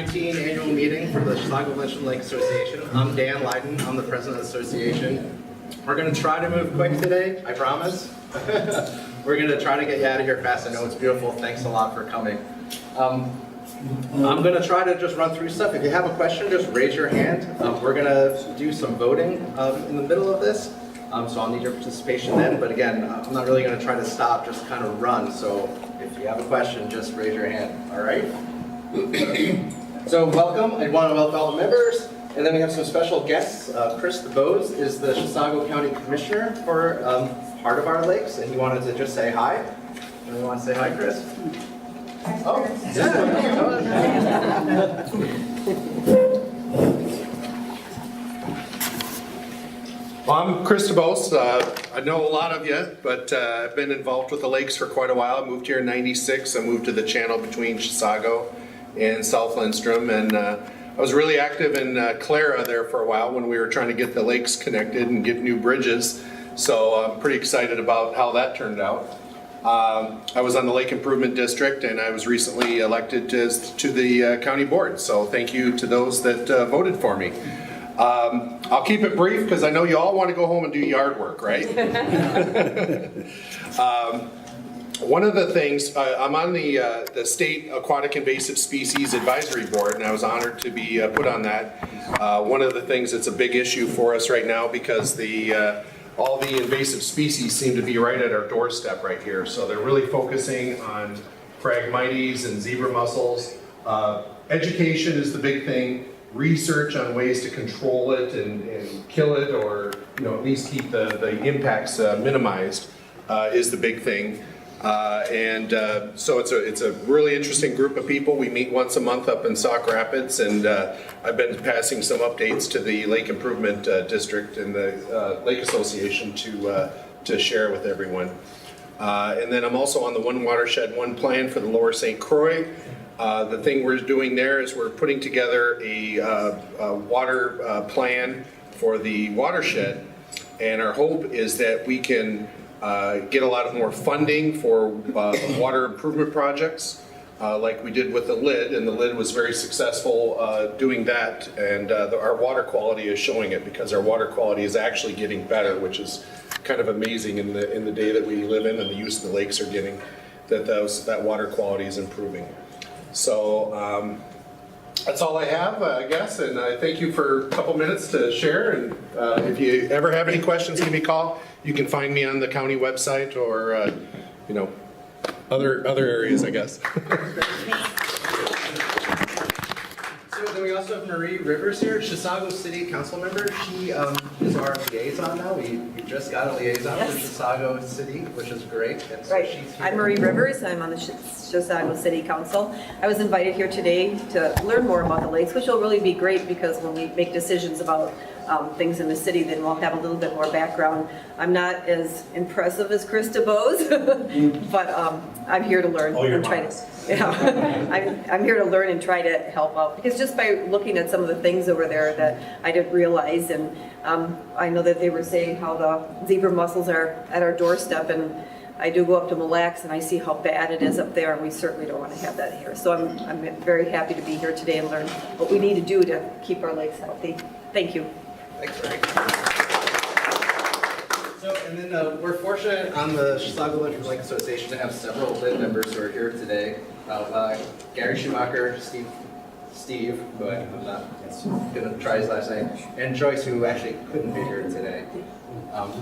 2019 annual meeting for the Chisago-Lindstrom Lake Association. I'm Dan Leiden. I'm the president of the association. We're going to try to move quick today, I promise. We're going to try to get you out of here fast. I know it's beautiful. Thanks a lot for coming. I'm going to try to just run through stuff. If you have a question, just raise your hand. We're going to do some voting in the middle of this. So I'll need your participation then. But again, I'm not really going to try to stop, just kind of run. So if you have a question, just raise your hand. All right? So welcome. I want to welcome all the members. And then we have some special guests. Chris DeBose is the Chisago County Commissioner for part of our lakes. And he wanted to just say hi. Anyone want to say hi, Chris? Oh, Well, I'm Chris DeBose. I know a lot of you, but I've been involved with the lakes for quite a while. I moved here in '96. I moved to the channel between Chisago and South Lindstrom, and I was really active in Clara there for a while when we were trying to get the lakes connected and get new bridges. So I'm pretty excited about how that turned out. I was on the Lake Improvement District, and I was recently elected to the county board. So thank you to those that voted for me. I'll keep it brief because I know you all want to go home and do yard work, right? One of the things, I'm on the State Aquatic Invasive Species Advisory Board, and I was honored to be put on that. One of the things that's a big issue for us right now because all the invasive species seem to be right at our doorstep right here. So they're really focusing on phragmites and zebra mussels. Education is the big thing. Research on ways to control it and kill it, or at least keep the impacts minimized is the big thing. So it's a really interesting group of people. We meet once a month up in Sauk Rapids, and I've been passing some updates to the Lake Improvement District and the Lake Association to share with everyone. And then I'm also on the One Watershed, One Plan for the Lower St. Croix. The thing we're doing there is we're putting together a water plan for the watershed, and our hope is that we can get a lot of more funding for water improvement projects like we did with the lid, and the lid was very successful doing that, and our water quality is showing it because our water quality is actually getting better, which is kind of amazing in the day that we live in and the use of the lakes are getting, that water quality is improving. So that's all I have, I guess, and I thank you for a couple minutes to share. And if you ever have any questions, give me a call. You can find me on the county website or other areas, I guess. So then we also have Marie Rivers here, Chisago City Council member. She is our liaison now. We just got a liaison for Chisago City, which is great. And so Right. she's here. I'm Marie Rivers. I'm on the Chisago City Council. I was invited here today to learn more about the lakes, which will really be great because when we make decisions about things in the city, then we'll have a little bit more background. I'm not as impressive as Chris DeBose, but I'm here to learn and try to. Yeah, I'm here to learn and try to help out because just by looking at some of the things over there that I didn't realize, and I know that they were saying how the zebra mussels are at our doorstep, and I do go up to Mille Lacs and I see how bad it is up there, and we certainly don't want to have that here. So I'm very happy to be here today and learn what we need to do to keep our lakes healthy. Thank you. Thanks, Marie. So, and then we're fortunate on the Chisago-Lindstrom Lake Association to have several LID members who are here today. Gary Schumacher, Steve, who I'm not going to try his last name, and Joyce, who actually couldn't be here today.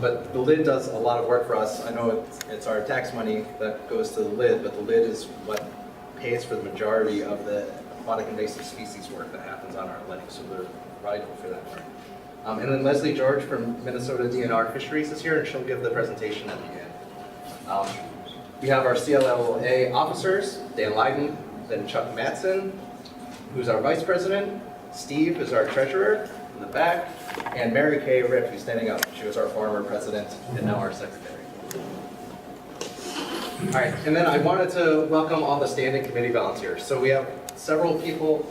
But the LID does a lot of work for us. I know it's our tax money that goes to the LID, but the LID is what pays for the majority of the aquatic invasive species work that happens on our lakes, so we're vital for that work. And then Leslie George from Minnesota DNR Fisheries is here, and she'll give the presentation at the end. We have our CLLA officers, Dan Leiden, then Chuck Mattson, who's our vice president, Steve is our treasurer in the back, and Mary Kay Ripp, who's standing up. She was our former president and now our secretary. All right, and then I wanted to welcome all the standing committee volunteers. So we have several people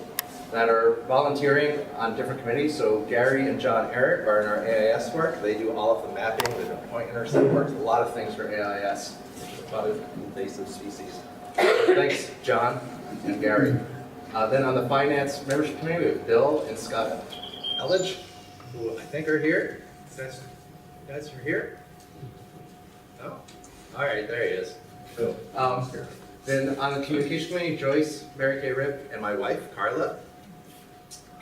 that are volunteering on different committees. So Gary and John Eric are in our AIS work. They do all of the mapping, the point intercept work, a lot of things for AIS, which is about invasive species. Thanks, John and Gary. Then on the Finance Membership Committee, we have Bill and Scott Elledge, who I think are here. You guys are here? Oh, all right, there he is. Then on the Communication Committee, Joyce, Mary Kay Rip, and my wife, Carla.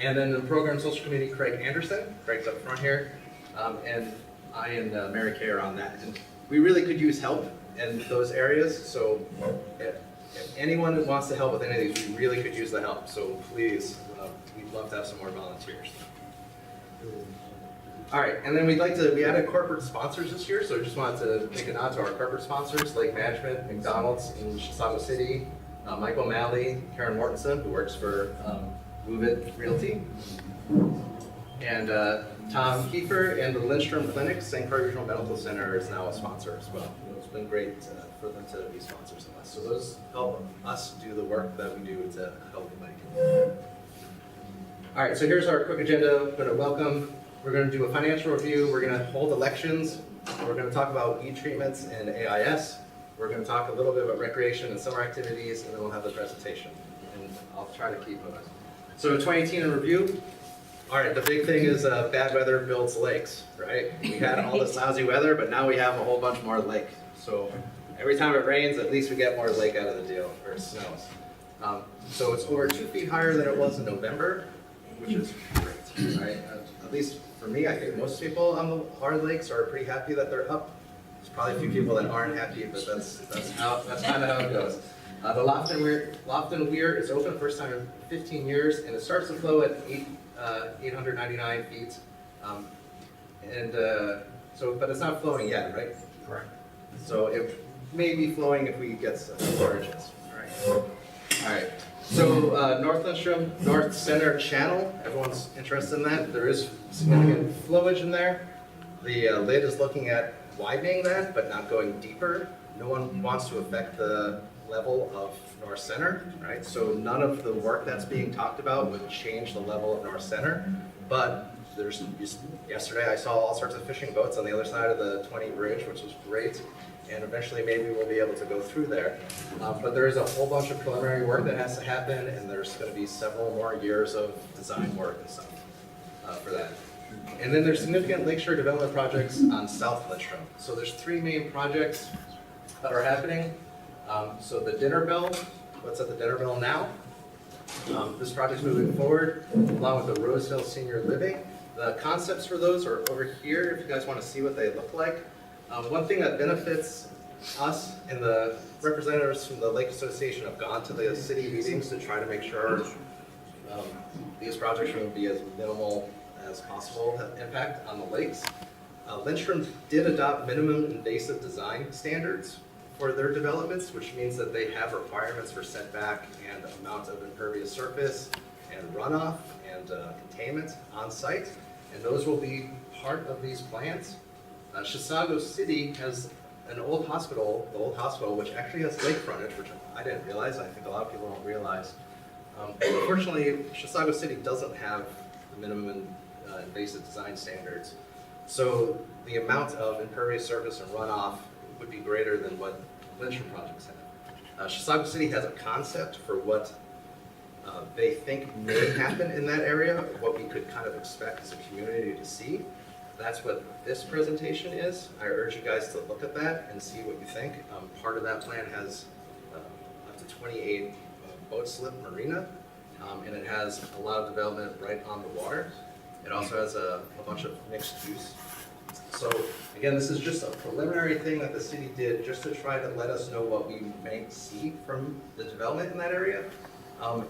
And then the Program Social Committee, Craig Anderson. Craig's up front here. And I and Mary Kay are on that. And we really could use help in those areas, so if anyone wants to help with any of these, we really could use the help. So please, we'd love to have some more volunteers. All right, and then we added corporate sponsors this year, so we just wanted to make a nod to our corporate sponsors, Lake Management, McDonald's in Chisago City, Mike O'Malley, Karen Mortensen, who works for Move It Realty, and Tom Kiefer and the Lindstrom Clinic, St. Croix Regional Medical Center is now a sponsor as well. It's been great for them to be sponsors of us. So those help us do the work that we do to help everybody. All right, so here's our quick agenda. We're going to welcome, we're going to do a financial review, we're going to hold elections, we're going to talk about weed treatments and AIS, we're going to talk a little bit about recreation and summer activities, and then we'll have the presentation. And I'll try to keep moving. So 2018 in review. All right, the big thing is bad weather builds lakes, right? We had all this lousy weather, but now we have a whole bunch more lake. So every time it rains, at least we get more lake out of the deal, or it snows. So it's over 2 feet higher than it was in November, which is great, right? At least for me, I think most people on the hard lakes are pretty happy that they're up. There's probably a few people that aren't happy, but that's kind of how it goes. The Lofton Weir is open first time in 15 years, and it starts to flow at 899 feet. But it's not flowing yet, right? Correct. So it may be flowing if we get some forages. All right. So North Lindstrom, North Center Channel, everyone's interested in that. There is significant flowage in there. The lid is looking at widening that, but not going deeper. No one wants to affect the level of North Center, right? So none of the work that's being talked about would change the level of North Center, but yesterday I saw all sorts of fishing boats on the other side of the 20 bridge, which was great, and eventually maybe we'll be able to go through there. But there is a whole bunch of preliminary work that has to happen, and there's going to be several more years of design work and stuff for that. And then there's significant lakeshore development projects on South Lindstrom. So there's 3 main projects that are happening. So the Dinner Bell, what's at the Dinner Bell now? This project's moving forward, along with the Rose Hill Senior Living. The concepts for those are over here, if you guys want to see what they look like. One thing that benefits us and the representatives from the Lake Association have gone to the city meetings to try to make sure these projects are going to be as minimal as possible impact on the lakes. Lindstrom did adopt minimum invasive design standards for their developments, which means that they have requirements for setback and amount of impervious surface and runoff and containment on site, and those will be part of these plans. Chisago City has an old hospital, the old hospital, which actually has lake frontage, which I didn't realize. I think a lot of people don't realize. Unfortunately, Chisago City doesn't have the minimum invasive design standards, so the amount of impervious surface and runoff would be greater than what Lindstrom projects have. Chisago City has a concept for what they think may happen in that area, what we could kind of expect as a community to see. That's what this presentation is. I urge you guys to look at that and see what you think. Part of that plan has up to 28 boat slip marina, and it has a lot of development right on the water. It also has a bunch of mixed use. So again, this is just a preliminary thing that the city did just to try to let us know what we may see from the development in that area.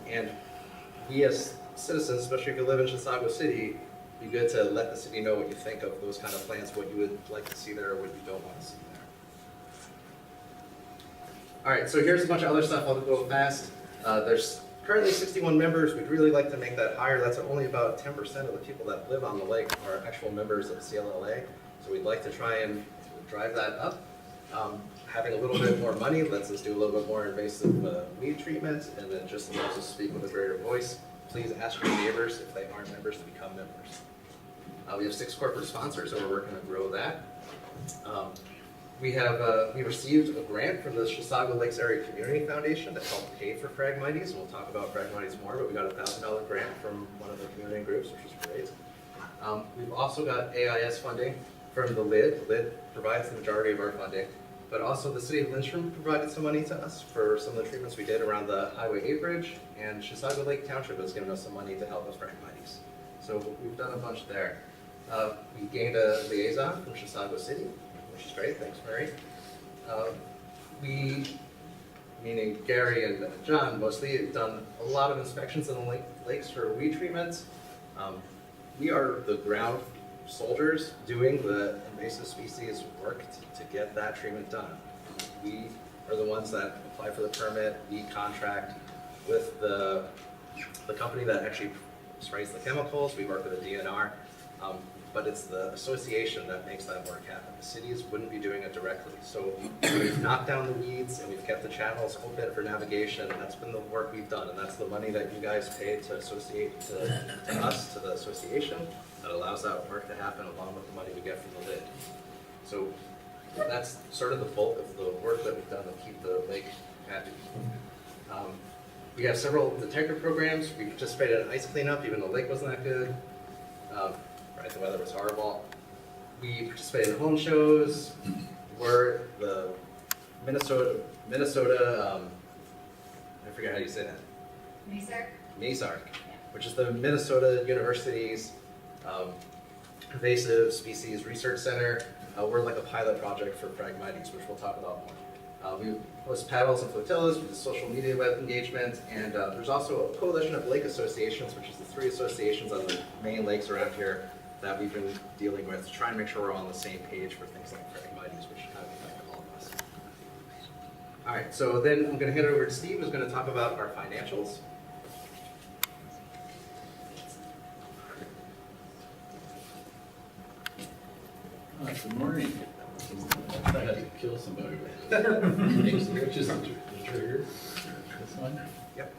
And we as citizens, especially if you live in Chisago City, it'd be good to let the city know what you think of those kind of plans, what you would like to see there, what you don't want to see there. All right, so here's a bunch of other stuff. I'll go fast. There's currently 61 members. We'd really like to make that higher. That's only about 10% of the people that live on the lake are actual members of CLLA. So we'd like to try and drive that up. Having a little bit more money lets us do a little bit more invasive weed treatment, and then just allows us to speak with a greater voice. Please ask your neighbors if they aren't members to become members. We have 6 corporate sponsors, so we're working to grow that. we received a grant from the Chisago Lakes Area Community Foundation to help pay for Phragmites, and we'll talk about Phragmites more, but we got a $1,000 grant from one of the community groups, which is great. We've also got AIS funding from the LID. LID provides the majority of our funding, but also the city of Lindstrom provided some money to us for some of the treatments we did around the Highway 8 bridge, and Chisago Lake Township has given us some money to help with Phragmites. So we've done a bunch there. We gained a liaison from Chisago City, which is great. Thanks, Mary. We, meaning Gary and John mostly, have done a lot of inspections in the lakes for weed treatments. We are the ground soldiers doing the invasive species work to get that treatment done. We are the ones that apply for the permit. We contract with the company that actually sprays the chemicals. We work with the DNR. But it's the association that makes that work happen. The cities wouldn't be doing it directly. So we've knocked down the weeds and we've kept the channels open for navigation. That's been the work we've done, and that's the money that you guys pay to associate to us, to the association, that allows that work to happen along with the money we get from the LID. So that's sort of the bulk of the work that we've done to keep the lake happy. We have several detector programs. We participated in ice cleanup, even though the lake wasn't that good. Right, the weather was horrible. We participated in home shows. We're the Minnesota, I forget how you say that. MESARC, which is the Minnesota University's Invasive Species Research Center. We're like a pilot project for Phragmites, which we'll talk about more. We host paddles and flotillas, we do social media web engagement, and there's also a coalition of lake associations, which is the 3 associations on the main lakes around here that we've been dealing with to try and make sure we're all on the same page for things like Phragmites, which kind of affect all of us. All right, so then I'm going to hand it over to Steve, who's going to talk about our financials. Good morning. I had to kill somebody with this. Which is the trigger? This one? Yep.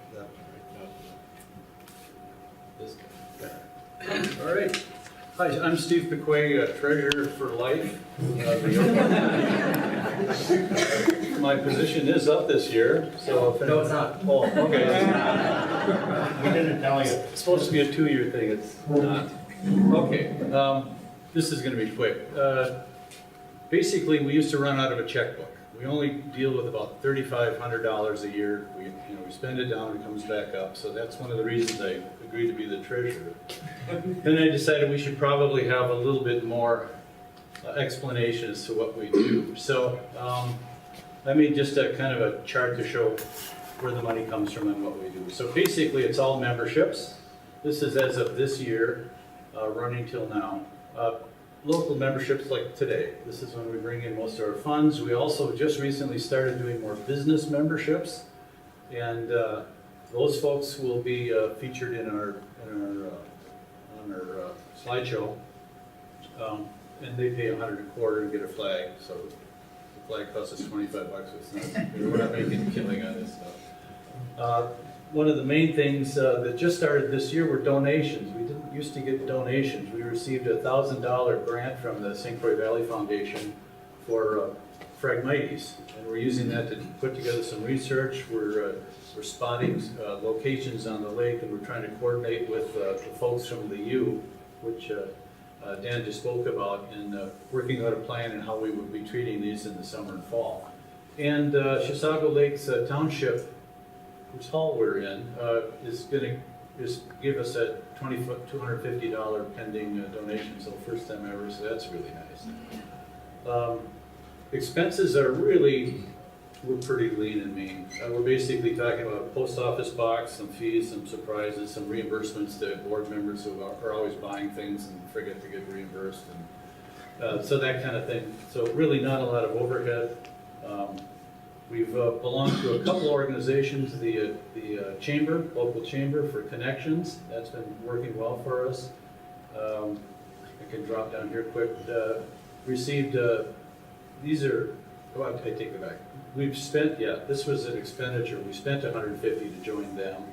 This guy. All right. Hi, I'm Steve McQuay, Treasurer for Life. My position is up this year, so if No, it's not. Oh, okay. We didn't tell you. It's supposed to be a 2-year thing. It's not. Okay. This is going to be quick. Basically, we used to run out of a checkbook. We only deal with about $3,500 a year. We spend it down, it comes back up. So that's one of the reasons I agreed to be the treasurer. Then I decided we should probably have a little bit more explanation as to what we do. So I made just a kind of a chart to show where the money comes from and what we do. So basically, it's all memberships. This is as of this year, running till now. Local memberships like today. This is when we bring in most of our funds. We also just recently started doing more business memberships, and those folks will be featured in our slideshow. And they pay $100 a quarter to get a flag. So the flag costs us $25. So it's not, we're not making a killing on this stuff. One of the main things that just started this year were donations. We didn't used to get donations. We received a $1,000 grant from the St. Croix Valley Foundation for Phragmites, and we're using that to put together some research. We're spotting locations on the lake, and we're trying to coordinate with the folks from the U, which Dan just spoke about, in working out a plan and how we would be treating these in the summer and fall. And Chisago Lakes Township, which hall we're in, is going to just give us a $250 pending donation, so first time ever, so that's really nice. Expenses are really, we're pretty lean and mean. We're basically talking about a post office box, some fees, some surprises, some reimbursements to board members who are always buying things and forget to get reimbursed, and so that kind of thing. So really not a lot of overhead. We've belonged to a couple organizations, the chamber, local chamber for connections. That's been working well for us. I can drop down here quick. Received, these are, oh, I take it back. We've spent, yeah, this was an expenditure. We spent $150 to join them.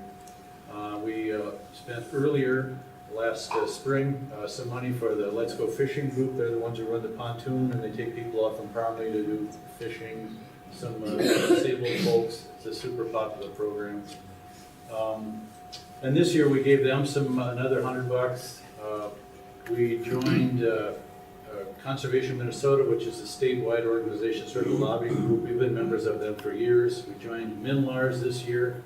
We spent earlier last spring, some money for the Let's Go Fishing group. They're the ones who run the pontoon, and they take people off from Parmley to do fishing. Some disabled folks. It's a super popular program. And this year we gave them another $100. We joined Conservation Minnesota, which is a statewide organization, sort of a lobbying group. We've been members of them for years. We joined MNLARS this year.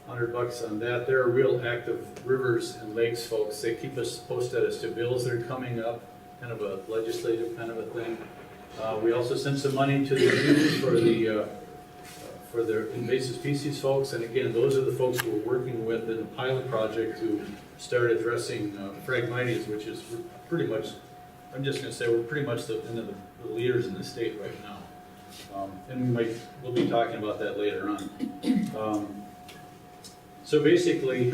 $100 on that. They're real active rivers and lakes folks. They keep us posted as to bills that are coming up, kind of a legislative kind of a thing. We also sent some money to the news for the invasive species folks, and again, those are the folks we're working with in the pilot project to start addressing Phragmites, which is pretty much, I'm just going to say, we're pretty much the leaders in the state right now. And we'll be talking about that later on. So basically,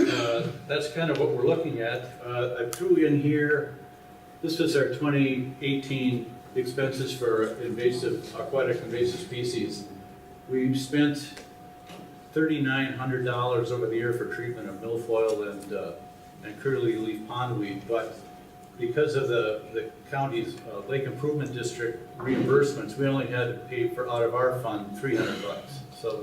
that's kind of what we're looking at. I threw in here, this was our 2018 expenses for aquatic invasive species. We've spent $3,900 over the year for treatment of milfoil and curly leaf pondweed, but because of the county's Lake Improvement District reimbursements, we only had to pay for, out of our fund, $300. So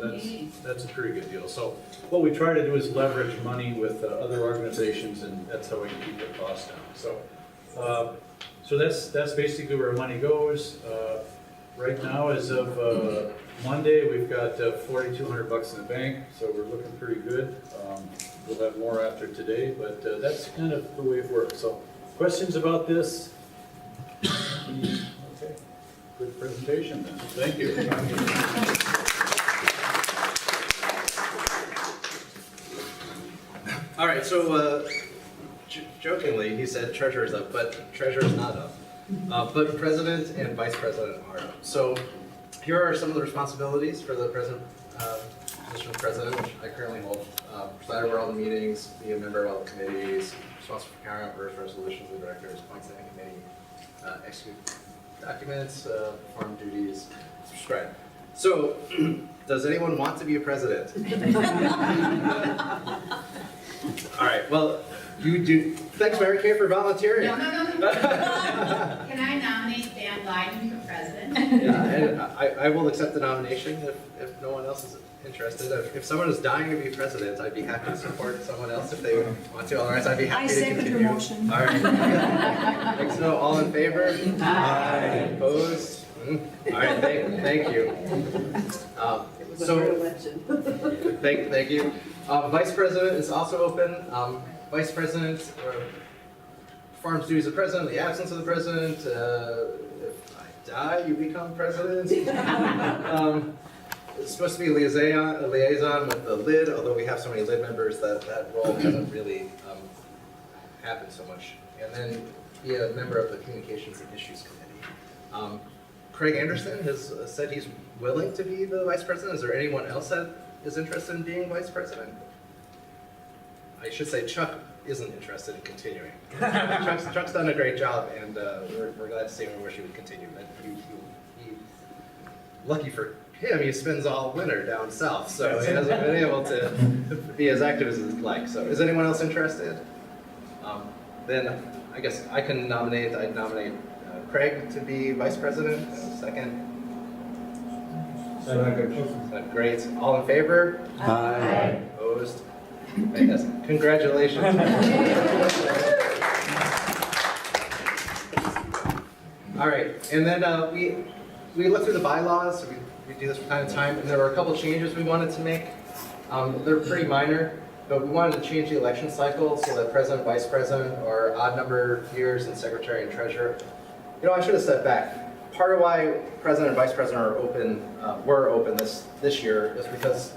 that's a pretty good deal. So what we try to do is leverage money with other organizations, and that's how we can keep the cost down. So that's basically where our money goes. Right now, as of Monday, we've got $4,200 in the bank, so we're looking pretty good. We'll have more after today, but that's kind of the way it works. So, questions about this? Okay, good presentation then. Thank you. All right, so jokingly, he said treasurer's up, but treasurer's not up. But president and vice president are up. So here are some of the responsibilities for the position of president, which I currently hold. Preside over all the meetings, be a member of all the committees, responsible for carrying out various resolutions of the directors, appoint standing committee, execute documents, perform duties, subscribe. So, does anyone want to be a president? All right, well, you do. Thanks, Mary Kay, for volunteering. No. Can I nominate Dan Biden for president? Yeah, and I will accept the nomination if no one else is interested. If someone is dying to be president, I'd be happy to support someone else if they want to. Otherwise, I'd be happy to continue. I second your motion. All right. Thanks. So, all in favor? Aye. Opposed? All right. Thank you. Thank you. Vice president is also open. Vice president performs duties of president in the absence of the president. If I die, you become president. It's supposed to be a liaison with the LID, although we have so many LID members that role hasn't really happened so much. And then be a member of the Communications and Issues Committee. Craig Anderson has said he's willing to be the vice president. Is there anyone else that is interested in being vice president? I should say Chuck isn't interested in continuing. Chuck's done a great job, and we're glad to see him and wish he would continue. But lucky for him, he spends all winter down south, so he hasn't been able to be as active as he'd like. So is anyone else interested? Then I guess I'd nominate Craig to be vice president. Second. Great. All in favor? Aye. Opposed? Fantastic. Congratulations. All right, and then we looked through the bylaws. So we do this from time to time, and there were a couple changes we wanted to make. They're pretty minor, but we wanted to change the election cycle so that president, vice president are odd number years, and secretary and treasurer. You know, I should have stepped back. Part of why president and vice president were open this year is because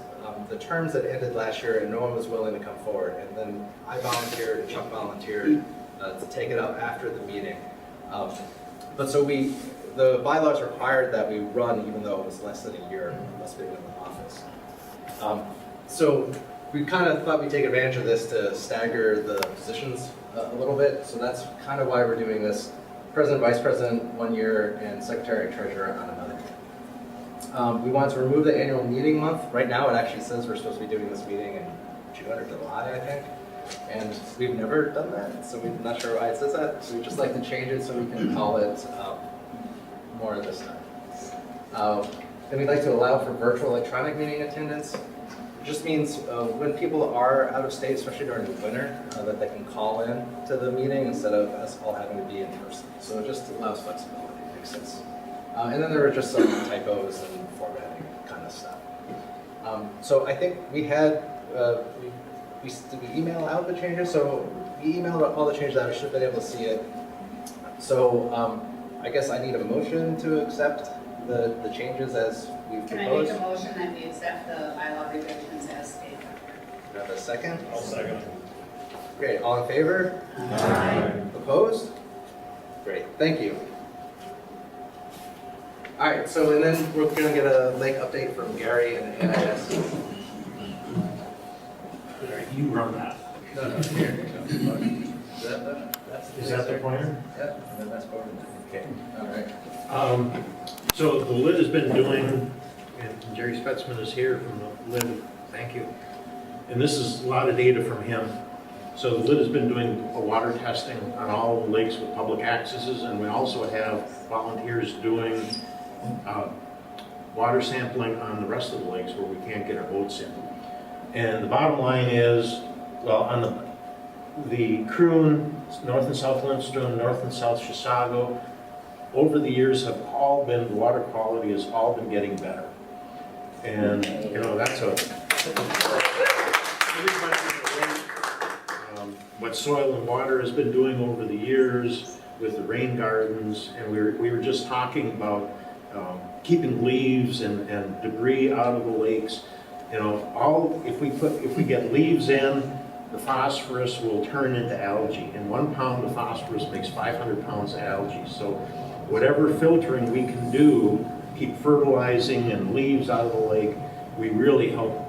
the terms that ended last year and no one was willing to come forward. And then I volunteered and Chuck volunteered to take it up after the meeting. But so the bylaws required that we run even though it was less than a year less being in the office. So we kind of thought we'd take advantage of this to stagger the positions a little bit. So that's kind of why we're doing this. President, vice president 1 year, and secretary and treasurer on another. We want to remove the annual meeting month. Right now, it actually says we're supposed to be doing this meeting in June or July, I think. And we've never done that, so we're not sure why it says that. So we'd just like to change it so we can call it more this time. And we'd like to allow for virtual electronic meeting attendance. It just means when people are out of state, especially during the winter, that they can call in to the meeting instead of us all having to be in person. So it just allows flexibility, makes sense. And then there were just some typos and formatting kind of stuff. So I think we had, did we email out the changes? So we emailed all the changes out, we should have been able to see it. So I guess I need a motion to accept the changes as we've Can I proposed. make a motion that we accept the bylaw revisions as stated? Do I have a second? I'll second. Great, all in favor? Aye. Opposed? Great, thank you. All right, so and then we're gonna get a lake update from Gary and AIS. You run that. No, here. Is that the pointer? Yep, and then that's forward. Okay. All right. So the LID has been doing, and Jerry Spetzman is here from the LID, thank you. And this is a lot of data from him. So the LID has been doing a water testing on all the lakes with public accesses, and we also have volunteers doing water sampling on the rest of the lakes where we can't get our boats in. And the bottom line is, well, on the Croon, North and South Lindstrom, North and South Chisago, over the years have all been, the water quality has all been getting better. And, you know, that's what Soil and Water has been doing over the years with the rain gardens, and we were just talking about keeping leaves and debris out of the lakes. You know, if we get leaves in, the phosphorus will turn into algae, and 1 pound of phosphorus makes 500 pounds of algae. So whatever filtering we can do, keep fertilizing and leaves out of the lake, we really help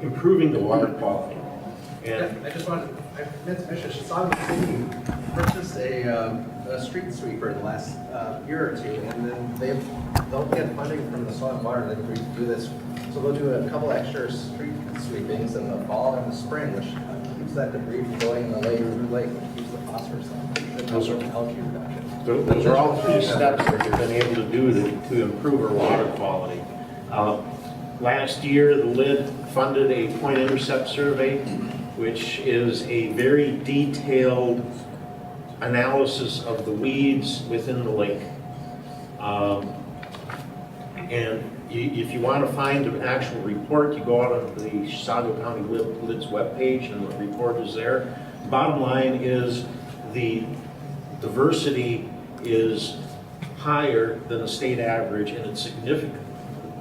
improving the water quality. And I just wanted, I meant to mention, Chisago-Lindstrom purchased a street sweeper the last year or two, and then they don't get funding from the Soil and Water, they agreed to do this. So they'll do a couple extra street sweepings in the fall and the spring, which keeps that debris from going in the lake, which keeps the phosphorus up. Those are- algae reduction. those are all 3 steps that we've been able to do to improve our water quality. Last year, the LID funded a point intercept survey, which is a very detailed analysis of the weeds within the lake. And if you want to find an actual report, you go out on the Chisago County LID's webpage, and the report is there. Bottom line is the diversity is higher than the state average, and it's significant.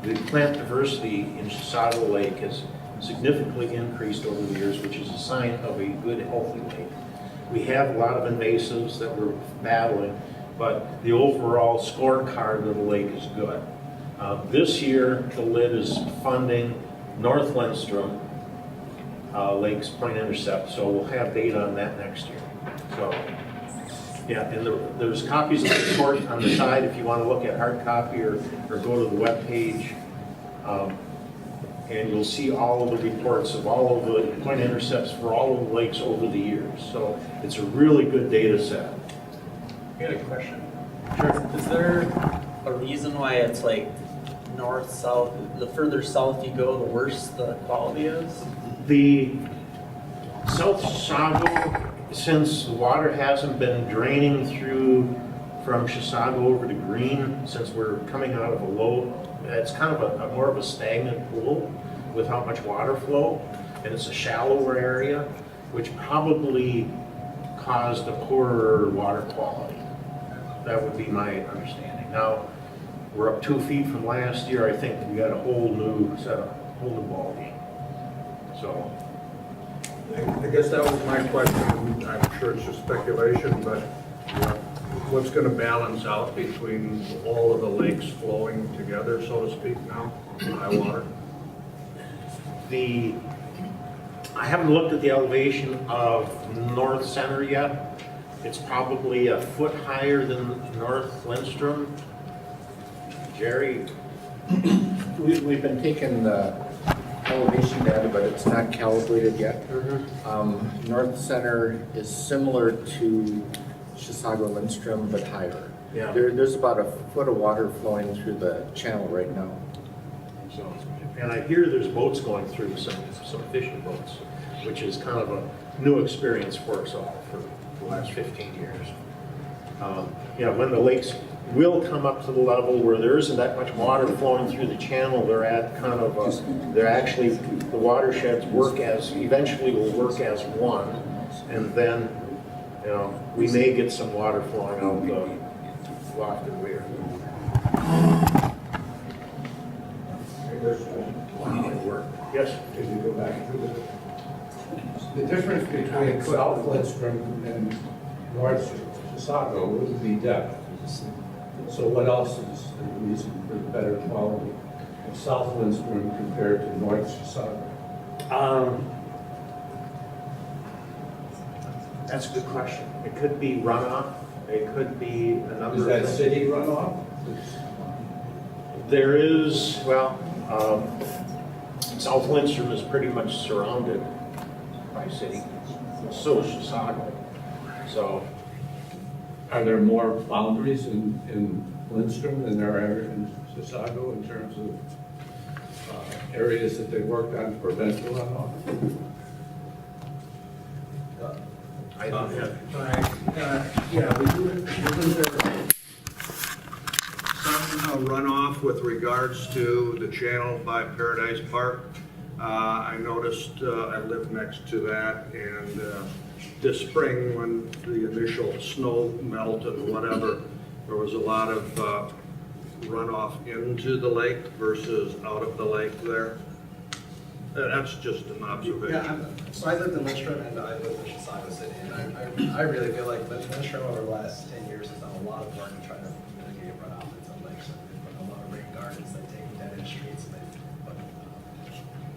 The plant diversity in Chisago Lake has significantly increased over the years, which is a sign of a good, healthy lake. We have a lot of invasives that we're battling, but the overall scorecard of the lake is good. This year, the LID is funding North Lindstrom Lake's point intercept, so we'll have data on that next year. So, yeah, and there's copies of the report on the side if you want to look at hard copy or go to the web page. And you'll see all of the reports of all of the point intercepts for all of the lakes over the years. So it's a really good data set. I got a question. Sure. Is there a reason why it's like north, south? The further south you go, the worse the quality is? The South Chisago, since the water hasn't been draining through from Chisago over to Green, since we're coming out of a low, it's kind of a more of a stagnant pool without much water flow, and it's a shallower area, which probably caused a poorer water quality. That would be my understanding. Now, we're up 2 feet from last year. I think we got a whole new ball game. So, I guess that was my question. I'm sure it's just speculation, but what's going to balance out between all of the lakes flowing together, so to speak, now, high water? I haven't looked at the elevation of North Center yet. It's probably a foot higher than North Lindstrom. Jerry? We've been taking the elevation data, but it's not calibrated yet. North Center is similar to Chisago-Lindstrom, but higher. Yeah. There's about a foot of water flowing through the channel right now. So, and I hear there's boats going through, some fishing boats, which is kind of a new experience for us all for the last 15 years. Yeah, when the lakes will come up to the level where there isn't that much water flowing through the channel, they're at kind of they're actually, the watersheds eventually will work as one, and then, you know, we may get some water flowing out the lofted weir. Yes? Could you go back to the difference between South Lindstrom and North Chisago would be depth. So what else is the reason for the better quality of South Lindstrom compared to North Chisago? That's a good question. It could be runoff, it could be a number Is of that things. city runoff? There is, well, South Lindstrom is pretty much surrounded by city. So is Chisago. So, Are there more boundaries in Lindstrom than there are in Chisago in terms of areas that they worked on to prevent the runoff? I don't have, Yeah, we do it. Isn't there some runoff with regards to the channel by Paradise Park? I noticed, I live next to that, and this spring when the initial snow melted and whatever, there was a lot of runoff into the lake versus out of the lake there. That's just an observation. Yeah, so I lived in Lindstrom and I lived in Chisago City, and I really feel like Lindstrom over the last 10 years has done a lot of work to try to mitigate runoff into the lakes. They've put a lot of rain gardens, they've taken dead end streets, and they've put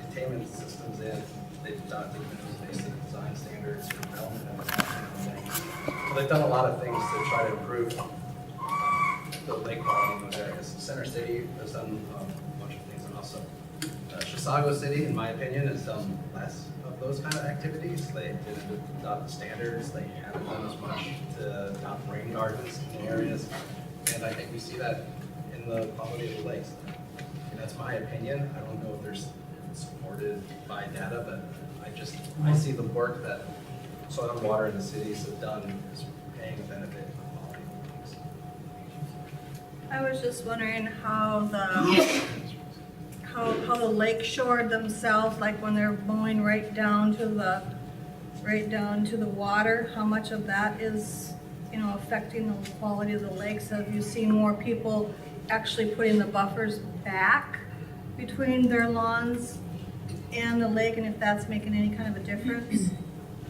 containment systems in, they've adopted basic design standards for development and that kind of thing. So they've done a lot of things to try to improve the lake quality in those areas. Center City has done a bunch of things, and also Chisago City, in my opinion, has done less of those kind of activities. They didn't adopt the standards, they haven't done as much to adopt rain gardens in areas, and I think we see that in the quality of the lakes. And that's my opinion. I don't know if it's supported by data, but I see the work that soil and water in the cities have done is paying a benefit in the quality of the lakes. I was just wondering how the lake shore themselves, like when they're mowing right down to the water, how much of that is, affecting the quality of the lakes? Have you seen more people actually putting the buffers back between their lawns and the lake, and if that's making any kind of a difference?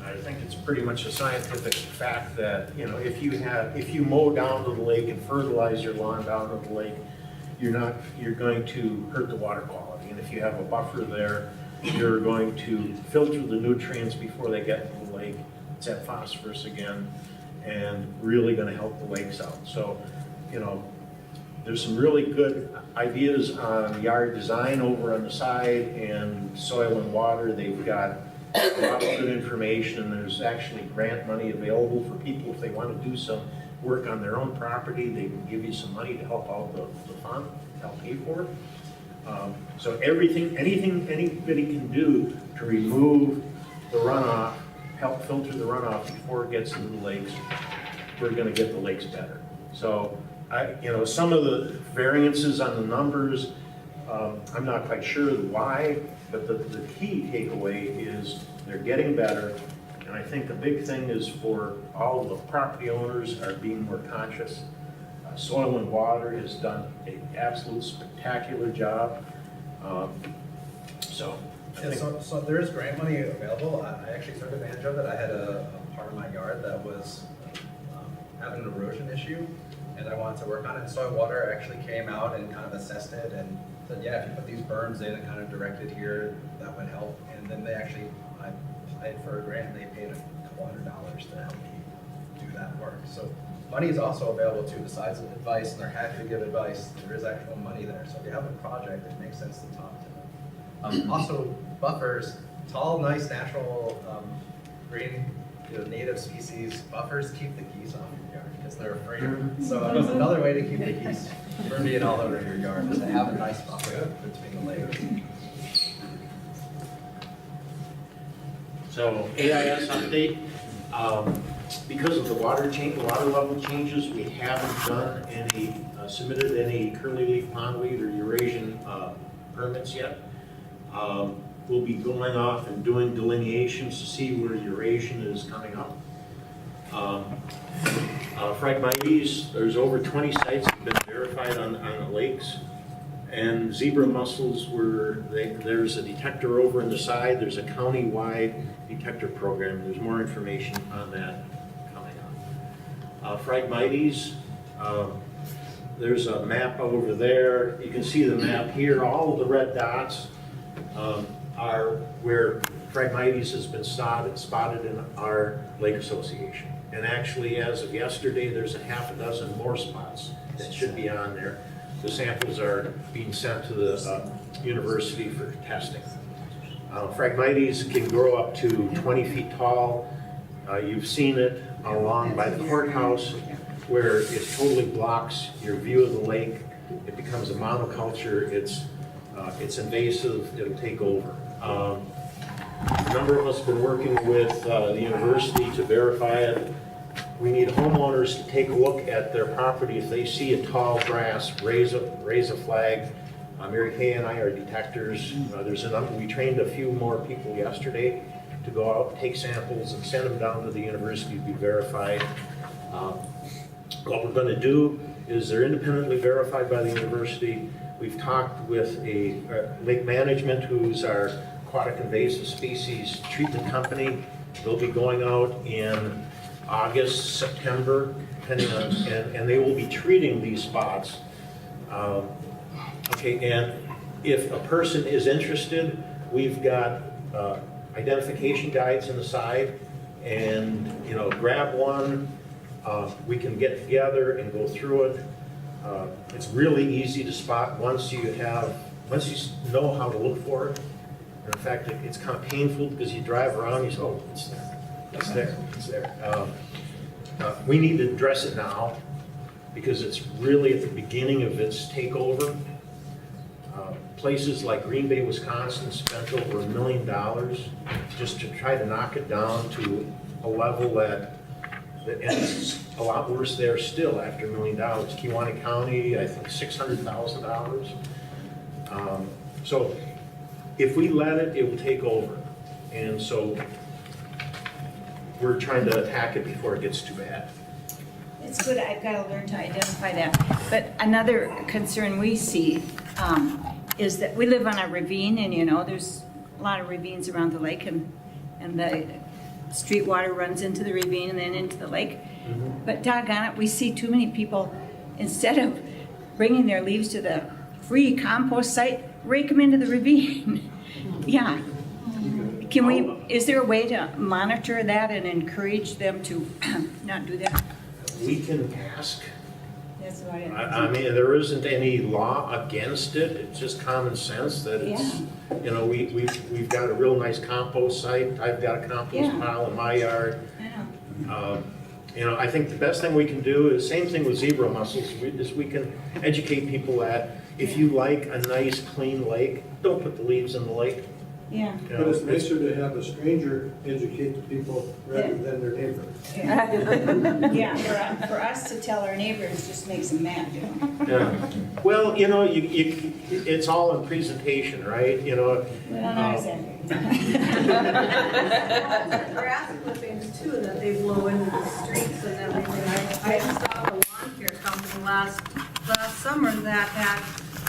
I think it's pretty much a scientific fact that, if you mow down to the lake and fertilize your lawn down to the lake, you're going to hurt the water quality. And if you have a buffer there, you're going to filter the nutrients before they get into the lake. It's that phosphorus again, and really going to help the lakes out. So, there's some really good ideas on yard design over on the side, and soil and water. They've got a lot of good information. There's actually grant money available for people if they want to do some work on their own property. They can give you some money to help out the fund, help pay for it. So anything anybody can do to remove the runoff, help filter the runoff before it gets into the lakes, we're going to get the lakes better. So some of the variances on the numbers, I'm not quite sure why, but the key takeaway is they're getting better. And I think the big thing is for all the property owners are being more conscious. Soil and Water has done an absolute spectacular job. So there is grant money available. I actually took advantage of it. I had a part of my yard that was having an erosion issue, and I wanted to work on it. And Soil and Water actually came out and kind of assessed it and said, yeah, if you put these berms in and kind of direct it here, that would help. And then they actually, I applied for a grant, and they paid a couple $100 to help me do that work. So money is also available too, besides advice, and they're happy to give advice. There is actual money there. So if you have a project, it makes sense to talk to them. Also, buffers, tall, nice, natural, green, native species, buffers keep the geese off your yard because they're afraid of them. So that was another way to keep the geese from being all over your yard, is to have a nice buffer between the lakes. So AIS update, because of the water level changes, we haven't done any, submitted any curly leaf pondweed or Eurasian permits yet. We'll be going off and doing delineations to see where Eurasian is coming up. Phragmites, there's over 20 sites that have been verified on the lakes. And zebra mussels there's a detector over in the side. There's a county-wide detector program. There's more information on that coming up. Phragmites, there's a map over there. You can see the map here. All of the red dots are where Phragmites has been spotted in our lake association. And actually, as of yesterday, there's a half a dozen more spots that should be on there. The samples are being sent to the university for testing. Phragmites can grow up to 20 feet tall. You've seen it along by the courthouse where it totally blocks your view of the lake. It becomes a monoculture. It's invasive. It'll take over. A number of us have been working with the university to verify it. We need homeowners to take a look at their property. If they see a tall grass, raise a flag. Mary Kay and I are detectors. We trained a few more people yesterday to go out, take samples, and send them down to the university to be verified. What we're going to do is they're independently verified by the university. We've talked with a lake management, who's our aquatic invasive species treatment company. They'll be going out in August, September, depending on, and they will be treating these spots. Okay, and if a person is interested, we've got identification guides in the side, and grab one. We can get together and go through it. It's really easy to spot once you know how to look for it. And in fact, it's kind of painful because you drive around, you say, oh, it's there, it's there, it's there. We need to address it now because it's really at the beginning of its takeover. Places like Green Bay, Wisconsin spent over $1 million just to try to knock it down to a level that and it's a lot worse there still after $1 million. Kewaunee County, I think $600,000. So if we let it, it will take over. And so we're trying to attack it before it gets too bad. It's good, I've got to learn to identify that. But another concern we see is that we live on a ravine, and there's a lot of ravines around the lake, and the street water runs into the ravine and then into the lake. Mm-hmm. But doggone it, we see too many people, instead of bringing their leaves to the free compost site, rake them into the ravine. Yeah. Is there a way to monitor that and encourage them to not do that? We can ask. That's what I mean, there isn't any law against it. It's just common sense that it's, we've got a real nice compost site. I've got a compost pile in my yard. I know. I think the best thing we can do is, same thing with zebra mussels, is we can educate people that if you like a nice clean lake, don't put the leaves in the lake. Yeah. But it's nicer to have a stranger educate the people rather than their neighbor. Yeah, for us to tell our neighbors just makes them mad. Yeah. Well, it's all in presentation, right? Well, not exactly. Grass clippings too that they blow into the streets and everything. I saw the lawn care company last summer that had